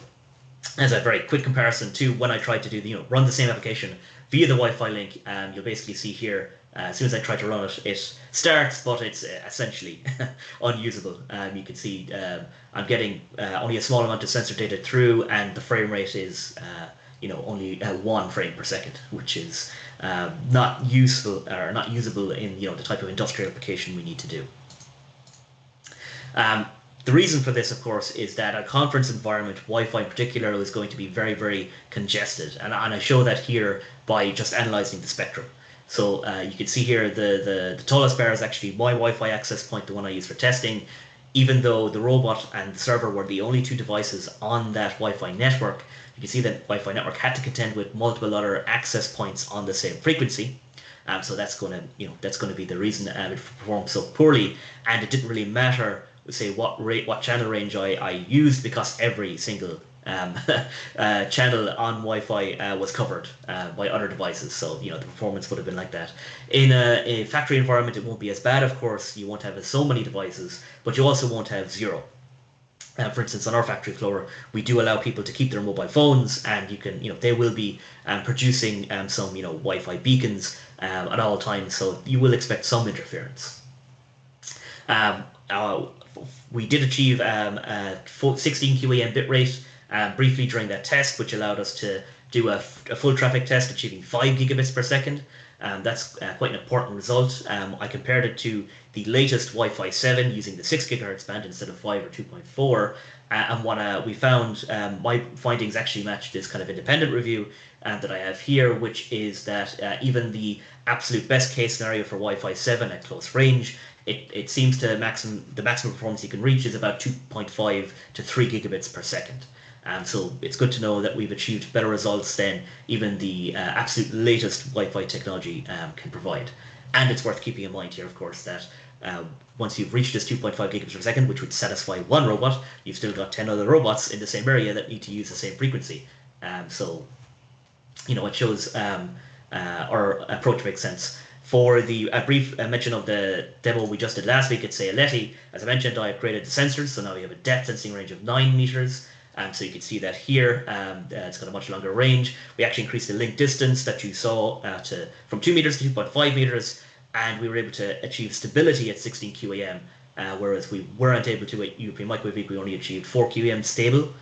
as a very quick comparison to when I tried to do run the same application via the Wi-Fi link, you'll basically see here, as soon as I try to run it, it starts, but it's essentially unusable. You can see I'm getting only a small amount of sensor data through, and the frame rate is only 1 frame per second, which is not useful or not usable in the type of industrial application we need to do. The reason for this, of course, is that a conference environment, Wi-Fi in particular, is going to be very, very congested. And I show that here by just analyzing the spectrum. So you can see here the tallest bar is actually my Wi-Fi access point, the one I use for testing. Even though the robot and the server were the only 2 devices on that Wi-Fi network, you can see that Wi-Fi network had to contend with multiple other access points on the same frequency. So that's going to be the reason it performed so poorly. And it didn't really matter, say, what channel range I used, because every single channel on Wi-Fi was covered by other devices. So the performance would have been like that. In a factory environment, it won't be as bad, of course. You won't have so many devices, but you also won't have 0. For instance, on our factory floor, we do allow people to keep their mobile phones, and you can, they will be producing some, Wi-Fi beacons at all times. So you will expect some interference. We did achieve 16 QAM bitrate briefly during that test, which allowed us to do a full traffic test, achieving 5 gigabits per second. That's quite an important result. I compared it to the latest Wi-Fi 7 using the 6 gigahertz band instead of 5 or 2.4. And what we found, my findings actually matched this kind of independent review that I have here, which is that even the absolute best case scenario for Wi-Fi 7 at close range, it seems to the maximum performance you can reach is about 2.5 to 3 gigabits per second. So it's good to know that we've achieved better results than even the absolute latest Wi-Fi technology can provide. And it's worth keeping in mind here, of course, that once you've reached this 2.5 gigabits per second, which would satisfy 1 robot, you've still got 10 other robots in the same area that need to use the same frequency. So, it shows our approach makes sense. For the brief mention of the demo we just did last week at Saeed, as I mentioned, I upgraded the sensors, so now we have a depth sensing range of 9 meters. So you can see that here, it's got a much longer range. We actually increased the link distance that you saw from 2 meters to 2.5 meters, and we were able to achieve stability at 16 QAM, whereas we weren't able to at European Microwave Week. We only achieved 4 QAM stable.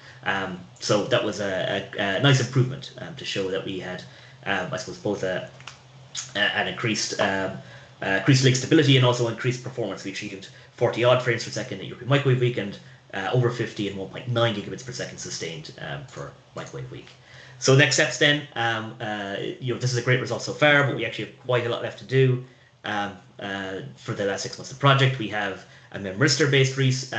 So that was a nice improvement to show that we had, I suppose, both an increased link stability and also increased performance. We achieved 40 odd frames per second at European Microwave Week, and over 50 and 1.9 gigabits per second sustained for Microwave Week. So next steps then, this is a great result so far, but we actually have quite a lot left to do. For the last 6 months of the project, we have a memristor-based RIS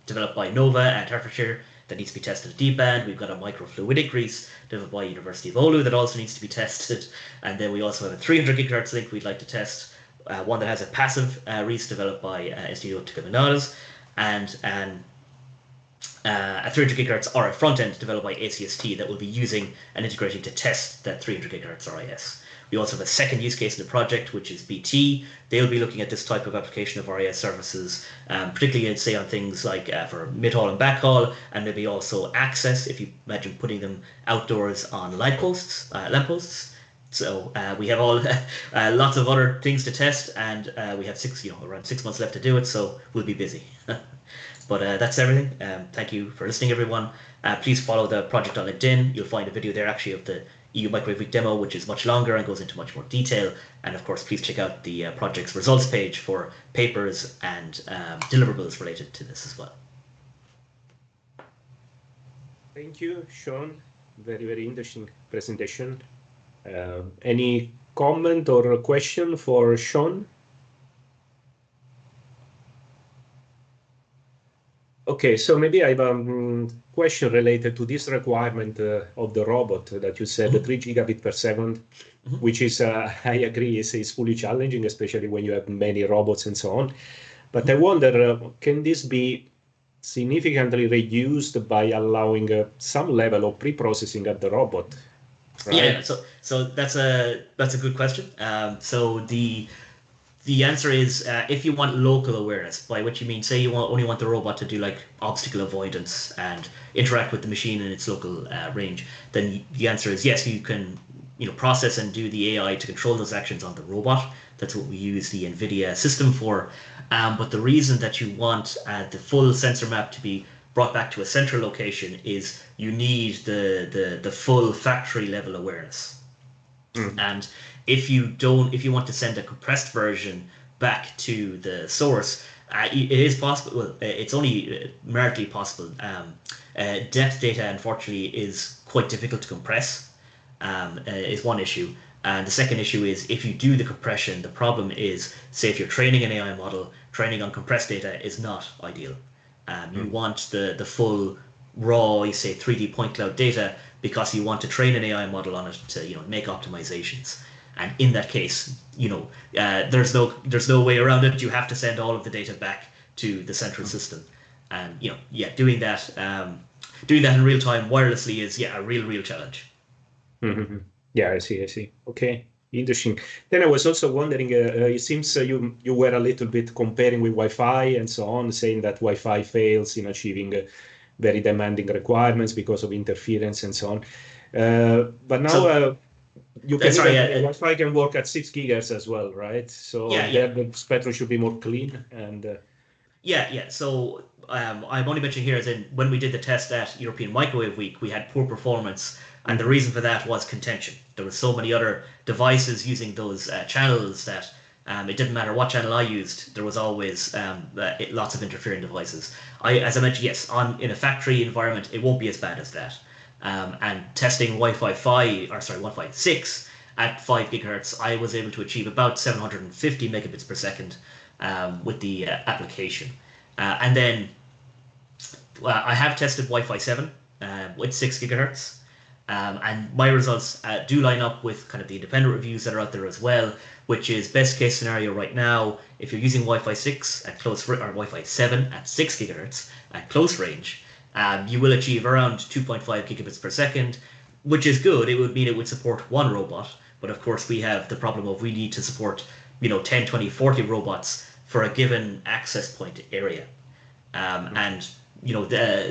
developed by NOVA at Hertfordshire that needs to be tested at D-band. We've got a microfluidic RIS developed by University of Oulu that also needs to be tested. And then we also have a 300 gigahertz link we'd like to test, one that has a passive RIS developed by Dell Technologies, and a 300 gigahertz RF front end developed by ACST that will be using and integrating to test that 300 gigahertz RIS. We also have a second use case in the project, which is BT. They'll be looking at this type of application of RIS services, particularly I'd say on things like for mid-haul and backhaul, and maybe also access, if you imagine putting them outdoors on lampposts. So we have all lots of other things to test, and we have around 6 months left to do it, so we'll be busy. But that's everything. Thank you for listening, everyone. Please follow the project on LinkedIn. You'll find a video there actually of the EU Microwave Week demo, which is much longer and goes into much more detail. And of course, please check out the project's results page for papers and deliverables related to this as well. Thank you, Sean. Very, very interesting presentation. Any comment or question for Sean? Okay, so maybe I have a question related to this requirement of the robot that you said, the 3 gigabit per second, which is, I agree, is fully challenging, especially when you have many robots and so on. But I wonder, can this be significantly reduced by allowing some level of pre-processing at the robot? Right? Yeah, so that's a good question. So the answer is if you want local awareness, by which you mean, say you only want the robot to do like obstacle avoidance and interact with the machine in its local range, then the answer is yes, you can process and do the AI to control those actions on the robot. That's what we use the NVIDIA system for. But the reason that you want the full sensor map to be brought back to a central location is you need the full factory level awareness. And if you want to send a compressed version back to the source, it is possible. Well, it's only marginally possible. Depth data, unfortunately, is quite difficult to compress. Is one issue. And the second issue is if you do the compression, the problem is, say, if you're training an AI model, training on compressed data is not ideal. You want the full raw, you say 3D point cloud data, because you want to train an AI model on it to make optimizations. And in that case, there's no way around it. You have to send all of the data back to the central system. And doing that in real time wirelessly is a real challenge. Mm-hmm. Yeah, I see. Okay, interesting. Then I was also wondering, it seems you were a little bit comparing with Wi-Fi and so on, saying that Wi-Fi fails in achieving very demanding requirements because of interference and so on. But now you can Wi-Fi can work at 6 gigahertz as well, right? So the spectrum should be more clean and. So I'm only mentioning here as in when we did the test at European Microwave Week, we had poor performance, and the reason for that was contention. There were so many other devices using those channels that it didn't matter what channel I used. There was always lots of interfering devices. As I mentioned, yes, in a factory environment, it won't be as bad as that. And testing Wi-Fi 6 at 5 gigahertz, I was able to achieve about 750 megabits per second. With the application. And then I have tested Wi-Fi 7 with 6 gigahertz. And my results do line up with kind of the independent reviews that are out there as well, which is best case scenario right now, if you're using Wi-Fi 6 at close or Wi-Fi 7 at 6 gigahertz at close range, you will achieve around 2.5 gigabits per second, which is good. It would mean it would support one robot. But of course, we have the problem of we need to support 10, 20, 40 robots for a given access point area.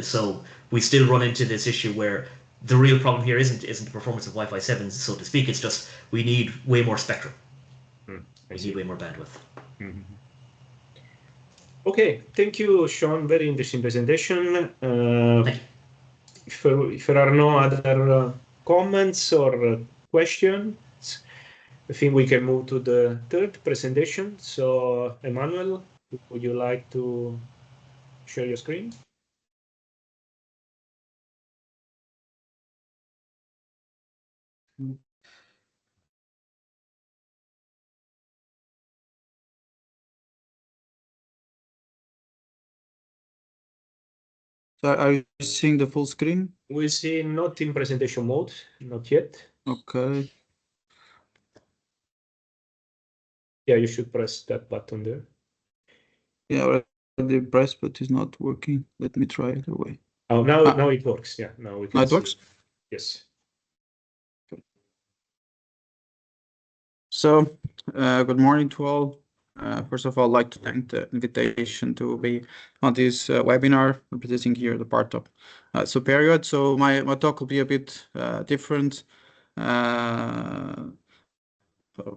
So we still run into this issue where the real problem here isn't the performance of Wi-Fi 7, so to speak. It's just we need way more spectrum. We need way more bandwidth. Okay, thank you, Sean. Very interesting presentation. Thank you. If there are no other comments or questions, I think we can move to the third presentation. So, Emanuel, would you like to share your screen? So are you seeing the full screen? We see not in presentation mode, not yet. Okay. Yeah, you should press that button there. Yeah, already pressed, but it's not working. Let me try it away. Oh, now it works. Yeah, now we can. Now it works? Yes. Okay. So, good morning to all. First of all, I'd like to thank the invitation to be on this webinar, representing here the part of SUPERIOT. So my talk will be a bit different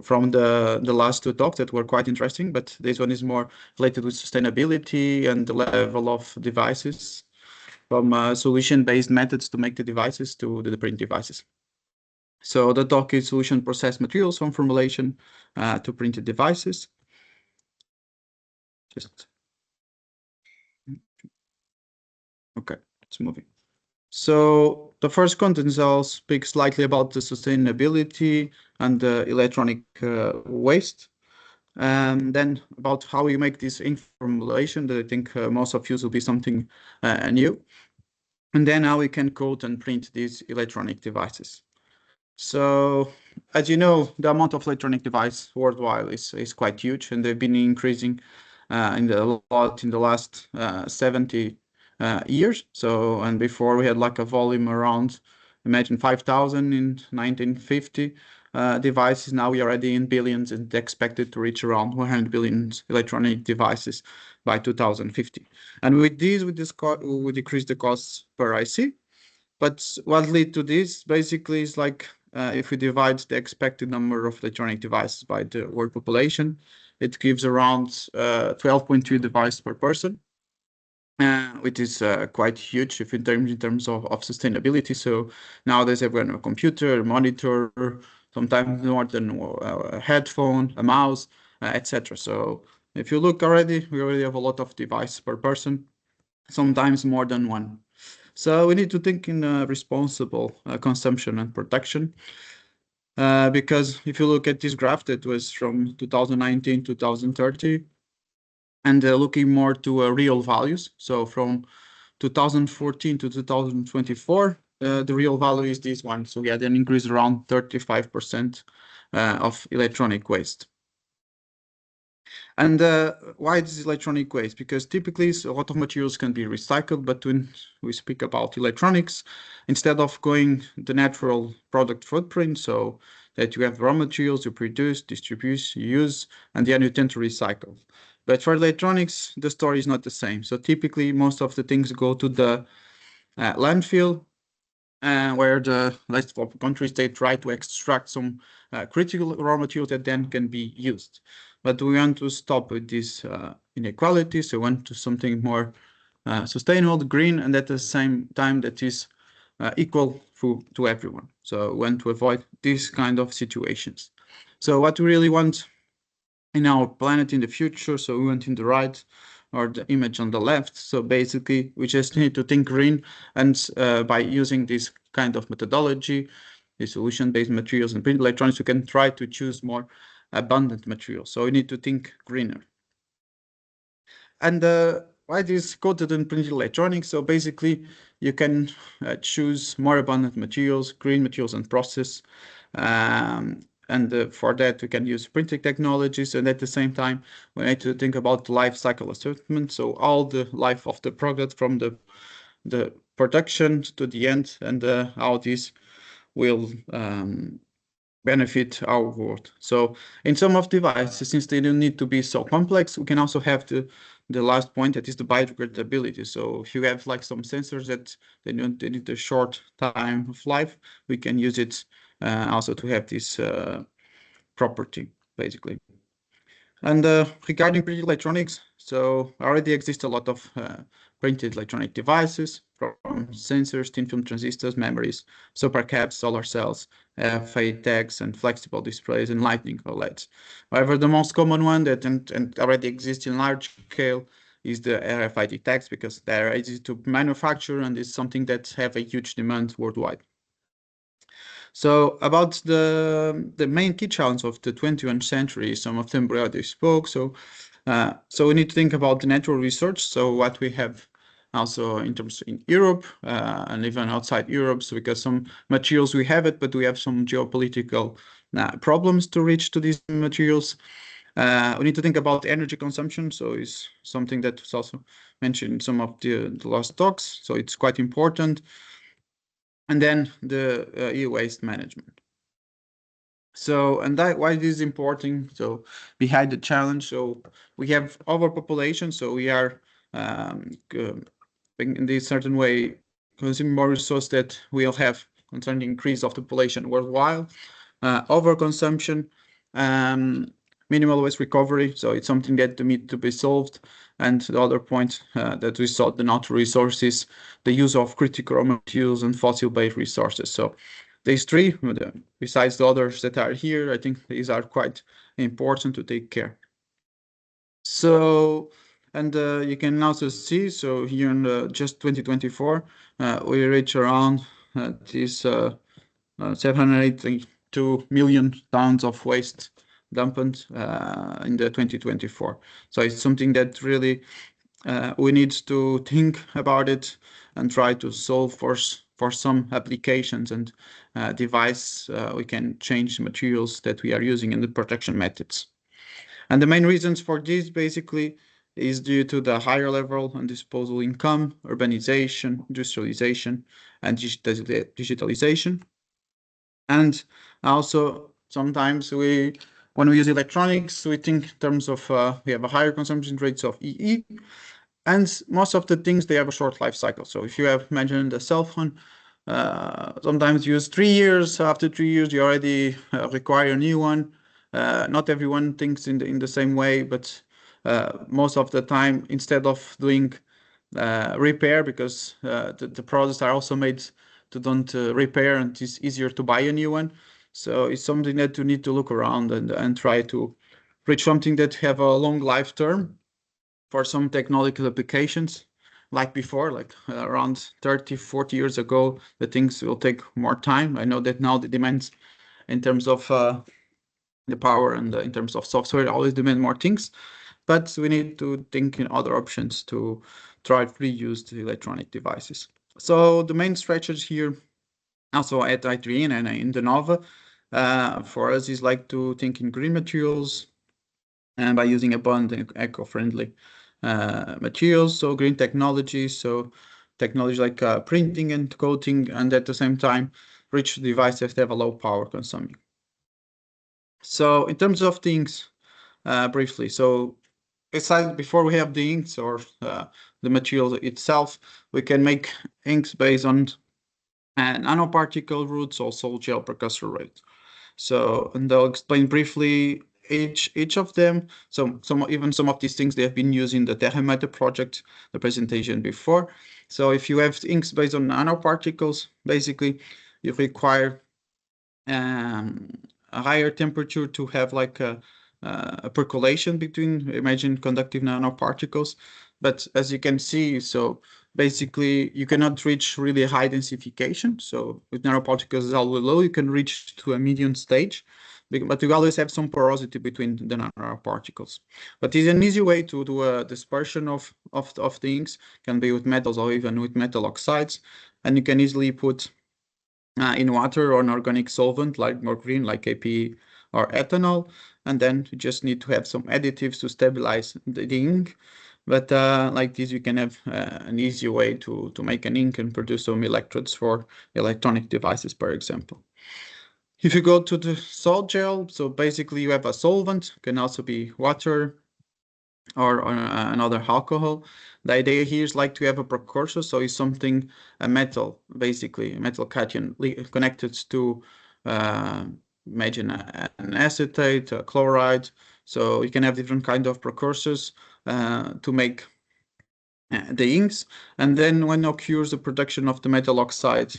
from the last two talks that were quite interesting, but this one is more related with sustainability and the level of devices, from solution-based methods to make the devices to the print devices. So the talk is solution process materials from formulation to printed devices. Okay, it's moving. So the first contents, I'll speak slightly about the sustainability and the electronic waste, and then about how we make this in formulation that I think most of you will be something new, and then how we can code and print these electronic devices. So, as you know, the amount of electronic devices worldwide is quite huge, and they've been increasing in the last 70 years. So, and before we had like a volume around, imagine 5,000 in 1950 devices. Now we are already in billions and expected to reach around 100 billion electronic devices by 2050. And with this, we decrease the costs per IC. But what leads to this basically is like if we divide the expected number of electronic devices by the world population, it gives around 12.2 devices per person. which is quite huge if in terms of sustainability. So nowadays everyone has a computer, a monitor, sometimes more than a headphone, a mouse, etc. So if you look already, we already have a lot of devices per person, sometimes more than one. So we need to think in responsible consumption and protection. Because if you look at this graph that was from 2019 to 2030, and looking more to real values. So from 2014 to 2024, the real value is this one. So we had an increase around 35% of electronic waste. And why this electronic waste? Because typically a lot of materials can be recycled, but when we speak about electronics, instead of going the natural product footprint, so that you have raw materials you produce, distribute, use, and then you tend to recycle. But for electronics, the story is not the same. So typically most of the things go to the landfill, where the rest of countries, they try to extract some critical raw materials that then can be used. But we want to stop with this inequality. So we want to something more sustainable, green, and at the same time that is equal to everyone. So we want to avoid these kind of situations. So what we really want in our planet in the future, so we want in the right or the image on the left. So basically, we just need to think green, and by using this kind of methodology, the solution-based materials and print electronics, we can try to choose more abundant materials. So we need to think greener. And why this coated and printed electronics? So basically, you can choose more abundant materials, green materials and process. And for that, we can use printing technologies. And at the same time, we need to think about life cycle assessment. So all the life of the product from the production to the end, and how this will benefit our world. So in some of devices, since they don't need to be so complex, we can also have the last point, that is the biodegradability. So if you have like some sensors that they need a short time of life, we can use it also to have this property, basically. And regarding printed electronics, so already exists a lot of printed electronic devices, from sensors, thin film transistors, memories, supercaps, solar cells, RFID tags, and flexible displays, and lightning OLEDs. However, the most common one that and already exists in large scale is the RFID tags, because they're easy to manufacture and is something that have a huge demand worldwide. So about the main key challenge of the 21st century, some of them already spoke. So we need to think about the natural research. So what we have also in terms in Europe and even outside Europe. So because some materials we have it, but we have some geopolitical problems to reach to these materials. We need to think about energy consumption. So it's something that was also mentioned in some of the last talks. So it's quite important. And then the e-waste management. So, and why this is important? So behind the challenge, so we have overpopulation. So we are in this certain way consuming more resources that we'll have concerning increase of the population worldwide. Overconsumption, minimal waste recovery. So it's something that needs to be solved. And the other point that we saw, the natural resources, the use of critical raw materials and fossil-based resources. So these three, besides the others that are here, I think these are quite important to take care. So, and you can also see, so here in just 2024, we reach around this 782 million tons of waste dumped in the 2024. So it's something that really we need to think about it and try to solve for some applications and device. We can change materials that we are using in the protection methods. And the main reasons for this basically is due to the higher level and disposable income, urbanization, industrialization, and digitalization. And also sometimes when we use electronics, we think in terms of we have a higher consumption rates of EE, and most of the things, they have a short life cycle. So if you have mentioned a cell phone, sometimes you use 3 years. After 3 years, you already require a new one. Not everyone thinks in the same way, but most of the time, instead of doing repair, because the products are also made to don't repair, and it's easier to buy a new one. So it's something that you need to look around and try to reach something that have a long life term for some technological applications. Like before, like around 30, 40 years ago, the things will take more time. I know that now the demands in terms of the power and in terms of software always demand more things, but we need to think in other options to try to reuse the electronic devices. So the main strategy here, also at Ahearne and in the Nova, for us is like to think in green materials and by using abundant eco-friendly materials, so green technologies, so technology like printing and coating, and at the same time reach devices that have a low power consumption. So in terms of the inks, briefly, so aside before we have the inks or the material itself, we can make inks based on nanoparticle routes or sol gel precursor rate. So, and I'll explain briefly each of them. So some of these things they have been used in the TERRAMETA project, the presentation before. So if you have inks based on nanoparticles, basically you require a higher temperature to have like a percolation between, imagine, conductive nanoparticles. But as you can see, so basically you cannot reach really high densification. So with nanoparticles all low, you can reach to a medium stage, but you always have some porosity between the nanoparticles. But it's an easy way to do a dispersion of the inks, can be with metals or even with metal oxides, and you can easily put in water or an organic solvent like more green, like KP or ethanol, and then you just need to have some additives to stabilize the ink. But like this, you can have an easy way to make an ink and produce some electrodes for electronic devices, for example. If you go to the salt gel, so basically you have a solvent, can also be water or another alcohol. The idea here is like to have a precursor, so it's something, a metal, basically a metal cation connected to imagine an acetate, a chloride. So you can have different kind of precursors to make the inks, and then when occurs the production of the metal oxide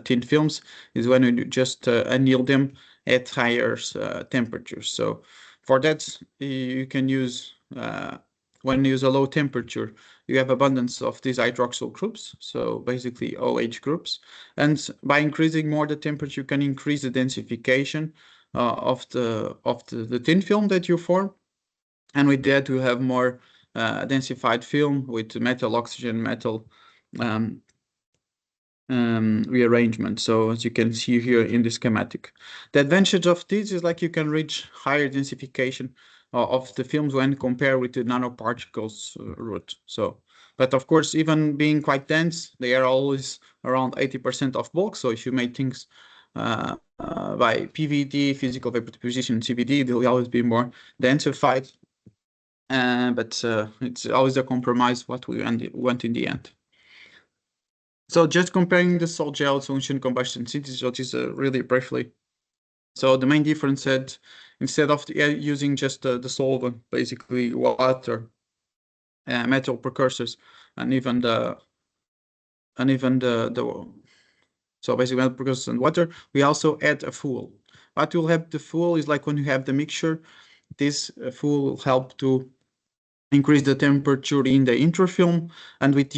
thin films is when you just anneal them at higher temperatures. So for that you can use when you use a low temperature, you have abundance of these hydroxyl groups, so basically OH groups, and by increasing more the temperature, you can increase the densification of the thin film that you form, and with that you have more densified film with metal oxygen metal rearrangement. So as you can see here in the schematic, the advantage of this is like you can reach higher densification of the films when compared with the nanoparticles route. So, but of course, even being quite dense, they are always around 80% of bulk. So if you make things by PVD, physical vapor deposition, CVD, they will always be more densified. But it's always a compromise what we want in the end. So just comparing the salt gel solution combustion synthesis, which is really briefly. So the main difference that instead of using just the solvent, basically water, metal precursors, and even the so basically metal precursors and water, we also add a fuel. What will help the fuel is like when you have the mixture, this fuel will help to increase the temperature in the interfilm, and with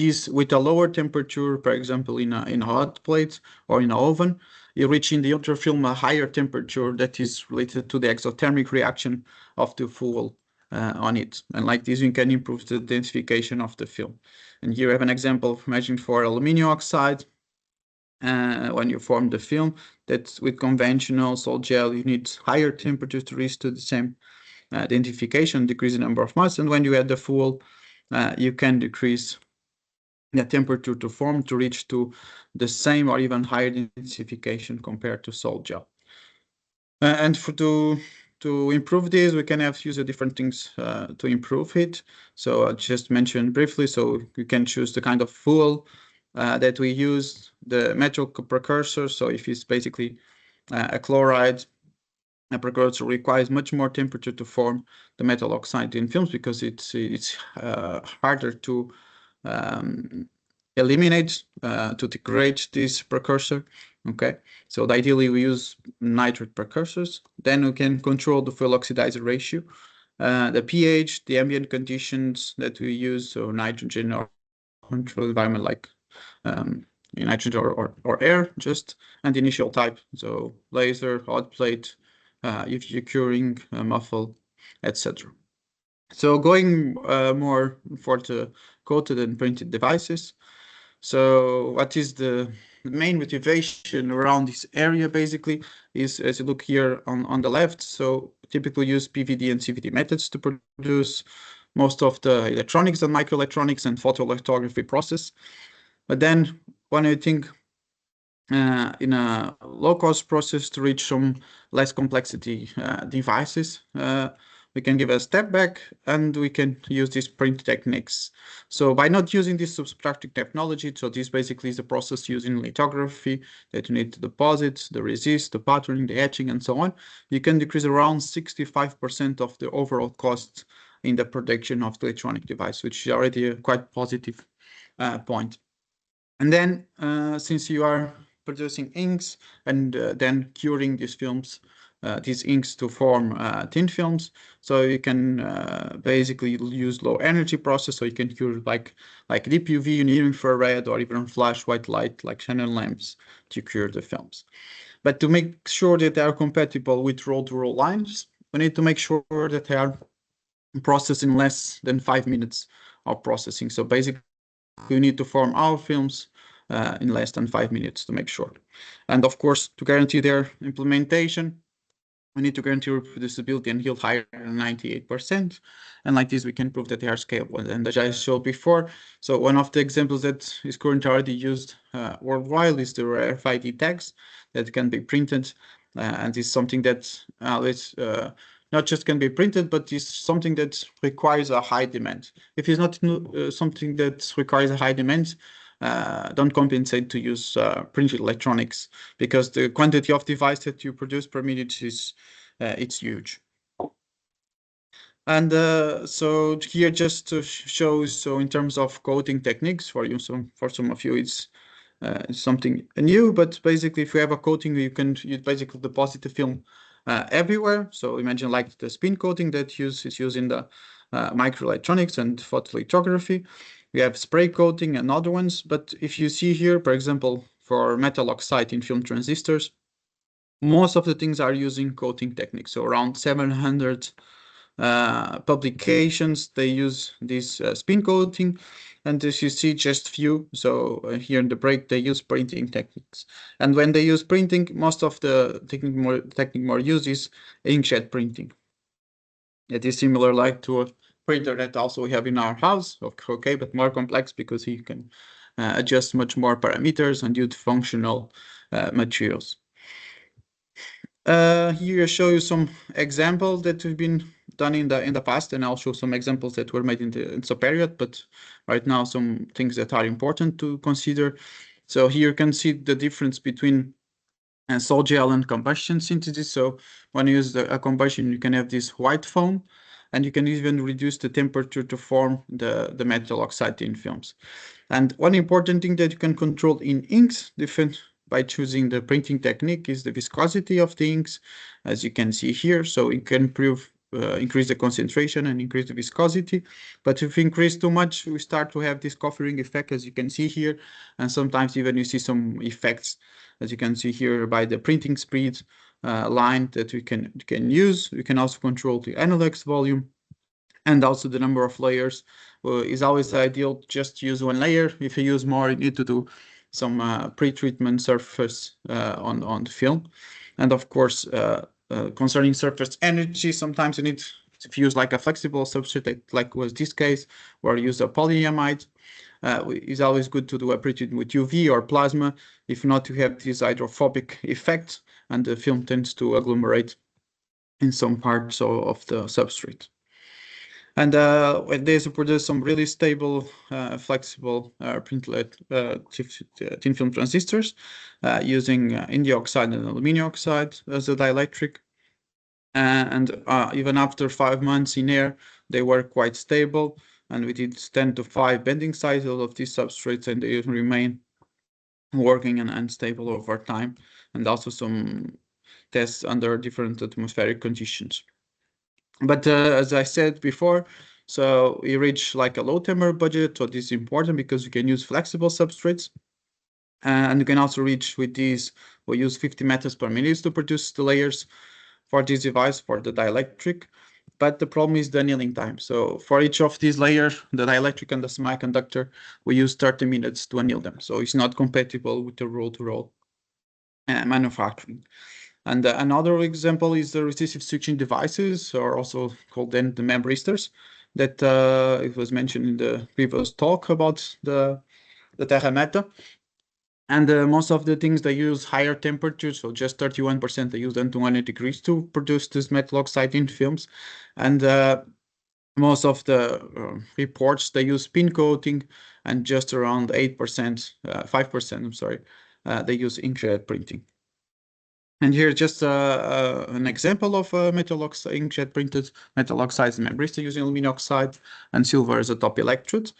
a lower temperature, for example, in a hot plate or in an oven, you reach in the interfilm a higher temperature that is related to the exothermic reaction of the fuel on it, and like this you can improve the densification of the film. And here I have an example of imagine for aluminum oxide. When you form the film, that with conventional salt gel you need higher temperatures to reach to the same densification, decrease the number of mass, and when you add the fuel, you can decrease the temperature to form to reach to the same or even higher densification compared to salt gel. And to improve this, we can have use different things to improve it. So I just mentioned briefly. So you can choose the kind of fuel that we use, the metal precursor. So if it's basically a chloride, a precursor requires much more temperature to form the metal oxide in films because it's harder to eliminate to degrade this precursor. Okay, so ideally we use nitrate precursors. Then we can control the fuel oxidizer ratio, the pH, the ambient conditions that we use, so nitrogen or control environment like nitrogen or air, just, and the initial type, so laser, hot plate, if you're curing, muffle, etc. So going more for the coated and printed devices. So what is the main motivation around this area basically is, as you look here on the left, so typically use PVD and CVD methods to produce most of the electronics and microelectronics and photolithography process. But then when I think in a low-cost process to reach some less complexity devices, we can give a step back and we can use these print techniques. So by not using this subtractive technology, so this basically is a process using lithography that you need to deposit, the resist, the patterning, the etching, and so on, you can decrease around 65% of the overall cost in the production of the electronic device, which is already a quite positive point. And then since you are producing inks and then curing these films, these inks to form thin films, so you can basically use low energy process, so you can cure like deep UV, near infrared, or even flash white light like Shannon lamps to cure the films. But to make sure that they are compatible with roll-to-roll lines, we need to make sure that they are processed in less than 5 minutes of processing. So basically we need to form our films in less than 5 minutes to make sure. And of course, to guarantee their implementation, we need to guarantee reproducibility and yield higher than 98%. And like this, we can prove that they are scalable. And as I showed before, so one of the examples that is currently already used worldwide is the RFID tags that can be printed. And is something that not just can be printed, but is something that requires a high demand. If it's not something that requires a high demand, don't compensate to use printed electronics, because the quantity of device that you produce per minute is it's huge. And so here just to show, so in terms of coating techniques for you, for some of you it's something new, but basically if you have a coating, you basically deposit the film everywhere. So imagine like the spin coating that is used in the microelectronics and photolithography. We have spray coating and other ones, but if you see here, for example, for metal oxide in film transistors, most of the things are using coating techniques. So around 700 publications, they use this spin coating, and as you see, just few. So here in the break, they use printing techniques. And when they use printing, most of the technique more used is inkjet printing. It is similar like to a printer that also we have in our house, okay, but more complex because you can adjust much more parameters and use functional materials. Here I show you some examples that have been done in the past, and I'll show some examples that were made in SUPERIOT, but right now some things that are important to consider. So here you can see the difference between sol gel and combustion synthesis. So when you use a combustion, you can have this white foam, and you can even reduce the temperature to form the metal oxide thin films. And one important thing that you can control in inks, different by choosing the printing technique, is the viscosity of the inks, as you can see here. So it can increase the concentration and increase the viscosity. But if we increase too much, we start to have this coffee effect, as you can see here. And sometimes even you see some effects, as you can see here, by the printing speed line that we can use. We can also control the NLX volume, and also the number of layers is always ideal. Just use one layer. If you use more, you need to do some pre-treatment surface on the film. And of course, concerning surface energy, sometimes you need to use like a flexible substrate, like was this case, or use a polyamide. It's always good to do a pre-treatment with UV or plasma. If not, you have this hydrophobic effect, and the film tends to agglomerate in some parts of the substrate. And they produce some really stable, flexible thin film transistors using indium oxide and aluminum oxide as a dielectric. And even after 5 months in air, they were quite stable. and we did 10 to 5 bending cycles of these substrates, and they remain working and unstable over time, and also some tests under different atmospheric conditions. But as I said before, so we reach like a low timber budget, so this is important because you can use flexible substrates. And you can also reach with these, we use 50 meters per minute to produce the layers for this device for the dielectric. But the problem is the annealing time. So for each of these layers, the dielectric and the semiconductor, we use 30 minutes to anneal them. So it's not compatible with the roll-to-roll manufacturing. And another example is the resistive switching devices, or also called then the membristors, that it was mentioned in the previous talk about the TERRAMETA. And most of the things they use higher temperatures, so just 31% they use them to 100 degrees to produce this metal oxide in films. And most of the reports, they use spin coating, and just around 8%, 5%, I'm sorry, they use inkjet printing. And here just an example of metal oxide, inkjet printed metal oxides membristors using aluminum oxide and silver as a top electrode.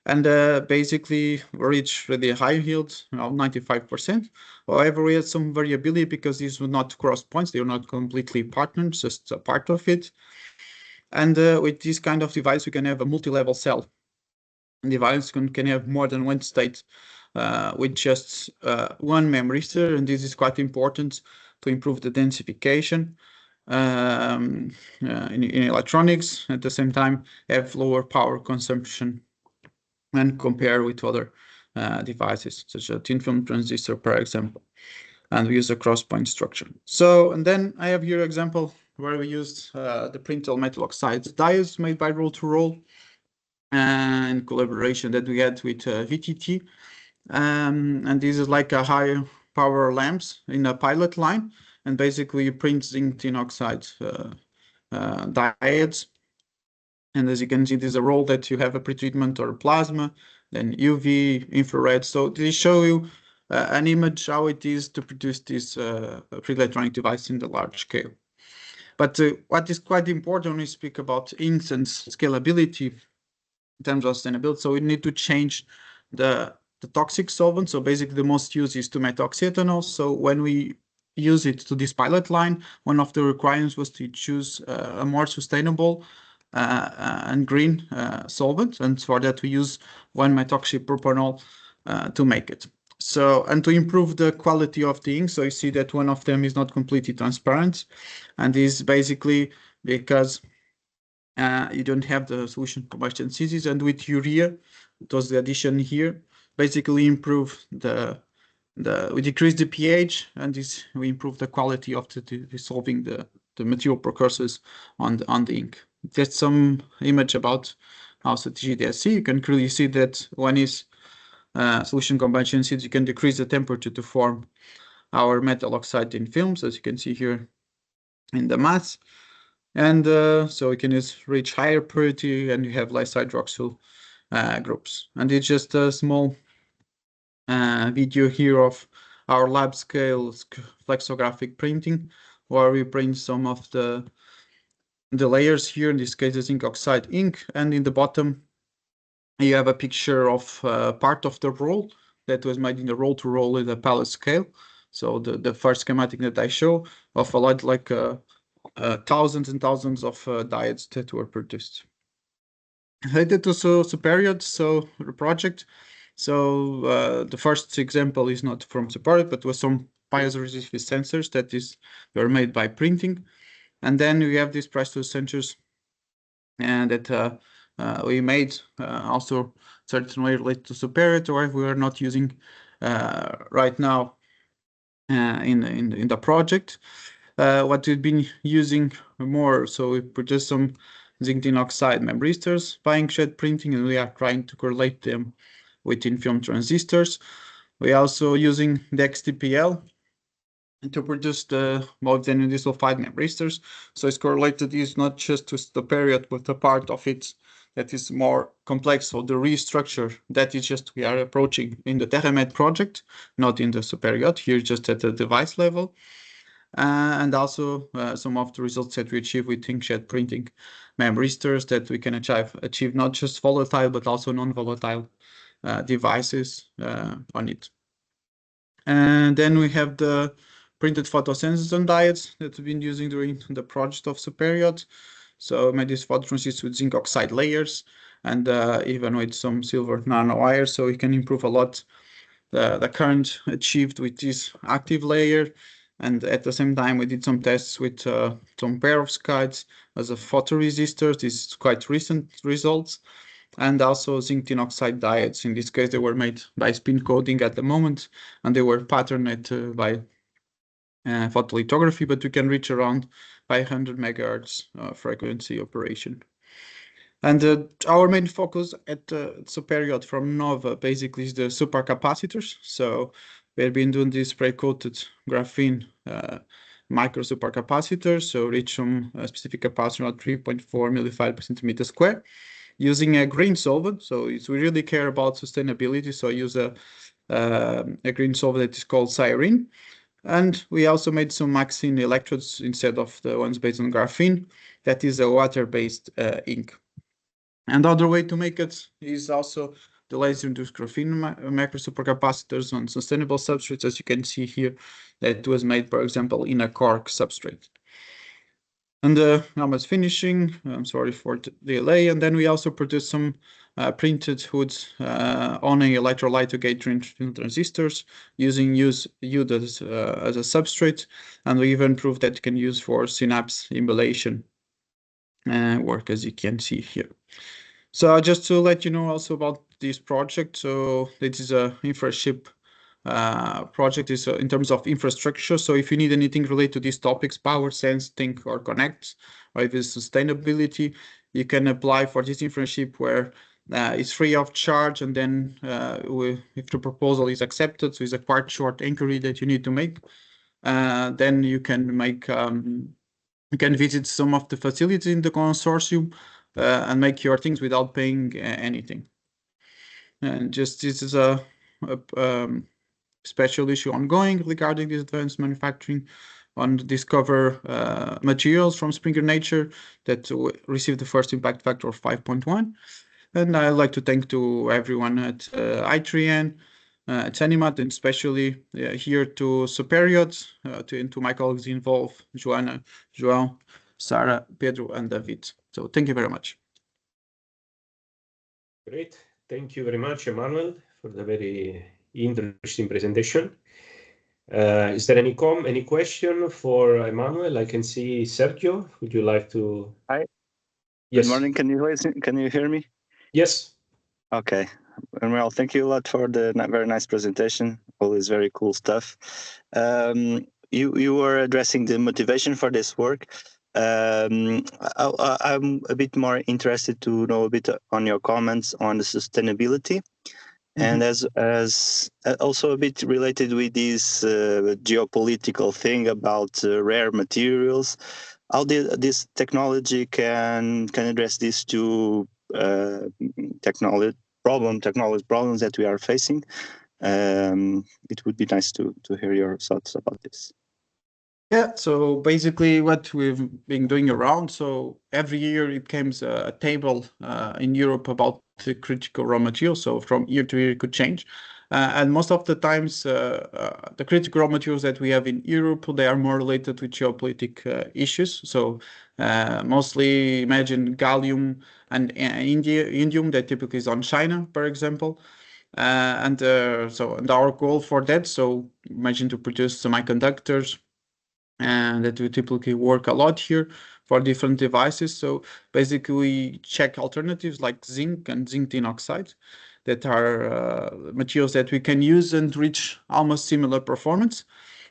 And basically reach really high yield, 95%. However, we had some variability because these were not cross points. They were not completely partnered, just a part of it. And with this kind of device, we can have a multi-level cell. Device can have more than one state with just one memristor, and this is quite important to improve the densification in electronics. At the same time, have lower power consumption when compared with other devices, such as a thin film transistor, for example, and we use a cross-point structure. So, and then I have here an example where we used the Printel metal oxide diodes made by roll-to-roll and collaboration that we had with VTT. And this is like a high power lamps in a pilot line, and basically print zinc tin oxide diodes. And as you can see, there's a roll that you have a pretreatment or plasma, then UV, infrared. So they show you an image how it is to produce this electronic device in the large scale. But what is quite important when we speak about inks and scalability in terms of sustainability, so we need to change the toxic solvent. So basically the most used is 2-methoxyethanol. So when we use it to this pilot line, one of the requirements was to choose a more sustainable and green solvent, and for that we use 1-methoxypropanol to make it. So, and to improve the quality of the ink, so you see that one of them is not completely transparent, and this is basically because you don't have the solution combustion species, and with urea, it was the addition here, basically improve we decrease the pH, and this we improve the quality of the dissolving the material precursors on the ink. Just some image about also TGDSC. You can clearly see that one is solution combustion species. You can decrease the temperature to form our metal oxide in films, as you can see here in the mass. And so we can reach higher purity, and you have less hydroxyl groups. And it's just a small video here of our lab scale flexographic printing, where we print some of the layers here, in this case the zinc oxide ink, and in the bottom you have a picture of part of the roll that was made in the roll-to-roll in the pallet scale. So the first schematic that I show of a lot like thousands and thousands of diodes that were produced. Related to SUPERIOT, so the project. So the first example is not from SUPERIOT, but was some piezoresistive sensors that were made by printing. And then we have these pressure sensors and that we made also certainly related to SUPERIOT, or we are not using right now in the project. What we've been using more, so we produced some zinc tin oxide membristors by inkjet printing, and we are trying to correlate them with thin film transistors. We are also using the XTPL to produce the molybdenum disulfide membristors. So it's correlated is not just to SUPERIOT, but a part of it that is more complex. So the restructure that is just we are approaching in the TERRAMETA project, not in the SUPERIOT, here just at the device level. And also some of the results that we achieve with inkjet printing memristors that we can achieve not just volatile but also non-volatile devices on it. And then we have the printed photosensors and diodes that we've been using during the project of SUPERIOT. So we made these phototransistors with zinc oxide layers and even with some silver nanowires, so we can improve a lot the current achieved with this active layer. And at the same time, we did some tests with some perovskites as a photoresistors. This is quite recent results. And also zinc tin oxide diodes. In this case, they were made by spin coating at the moment, and they were patterned by photolithography, but we can reach around 500 megahertz frequency operation. And our main focus at SUPERIOT from NOVA basically is the supercapacitors. So we've been doing these spray-coated graphene micro supercapacitors, so reach some specific capacitor at 3.4 millifarad per centimeter square, using a green solvent. So we really care about sustainability. So I use a green solvent that is called Styrene. And we also made some Maxine electrodes instead of the ones based on graphene. That is a water-based ink. And the other way to make it is also the laser-induced graphene macro supercapacitors on sustainable substrates, as you can see here, that was made, for example, in a cork substrate. And almost finishing, I'm sorry for the delay. And then we also produced some printed hoods on a electrolyte to gate transistors using UD as a substrate. And we even proved that you can use for synapse emulation work, as you can see here. So just to let you know also about this project. So this is a InfraShip project is in terms of infrastructure. So if you need anything related to these topics, power, sense, think, or connect, or if it's sustainability, you can apply for this InfraShip where it's free of charge. And then if the proposal is accepted, so it's a quite short inquiry that you need to make, then you can make you can visit some of the facilities in the consortium and make your things without paying anything. And just this is a special issue ongoing regarding this advanced manufacturing on discover materials from Springer Nature that received the first impact factor of 5.1. And I'd like to thank to everyone at I3N, at Animat, and especially here to SUPERIOT, to my colleagues involved, Joana, João, Sarah, Pedro, and David. So thank you very much. Great. Thank you very much, Emanuel, for the very interesting presentation. Is there any question for Emanuel? I can see Sergio. Would you like to? Hi. Yes. Good morning. Can you hear me? Yes. Okay. Well, thank you a lot for the very nice presentation. Always very cool stuff. You were addressing the motivation for this work. I'm a bit more interested to know a bit on your comments on the sustainability. And as also a bit related with this geopolitical thing about rare materials, how this technology can address these two technology problems that we are facing. It would be nice to hear your thoughts about this. Yeah, so basically what we've been doing around, so every year it comes a table in Europe about the critical raw materials. So from year to year it could change. And most of the times the critical raw materials that we have in Europe, they are more related with geopolitical issues. So mostly imagine gallium and indium that typically is on China, for example. And our goal for that, so imagine to produce semiconductors, and that we typically work a lot here for different devices. So basically we check alternatives like zinc and zinc tin oxide that are materials that we can use and reach almost similar performance.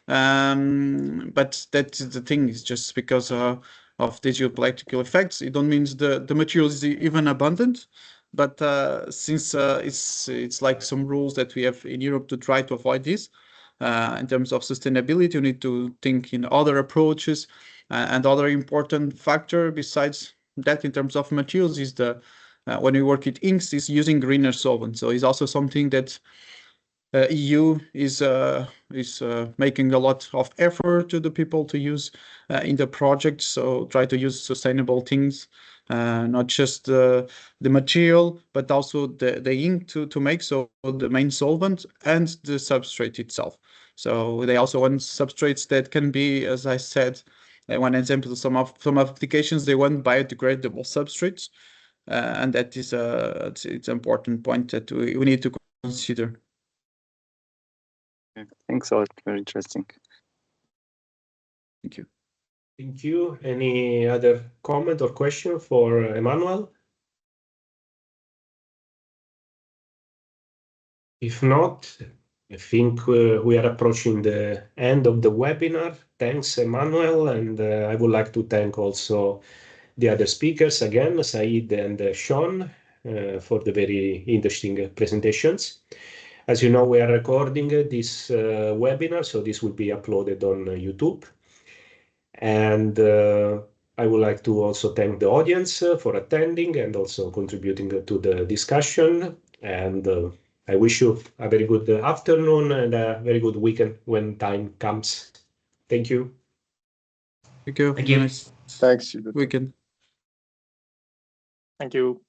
But that's the thing, is just because of the geopolitical effects, it don't mean the material is even abundant. But since it's like some rules that we have in Europe to try to avoid this, in terms of sustainability, you need to think in other approaches. And other important factor besides that in terms of materials is when we work with inks, is using greener solvents. So it's also something that EU is making a lot of effort to the people to use in the project. So try to use sustainable things not just the material, but also the ink to make, so the main solvent and the substrate itself. So they also want substrates that can be, as I said, one example, some applications, they want biodegradable substrates, and that is it's an important point that we need to consider. Thanks a lot. Very interesting. Thank you. Thank you. Any other comment or question for Emanuel? If not, I think we are approaching the end of the webinar. Thanks, Emanuel, and I would like to thank also the other speakers again, Saeed and Sean, for the very interesting presentations. As you know, we are recording this webinar, so this will be uploaded on YouTube. And I would like to also thank the audience for attending and also contributing to the discussion. And I wish you a very good afternoon and a very good weekend when time comes. Thank you. Thank you. Thank you. Nice Thanks, Gilberto. weekend. Thank you.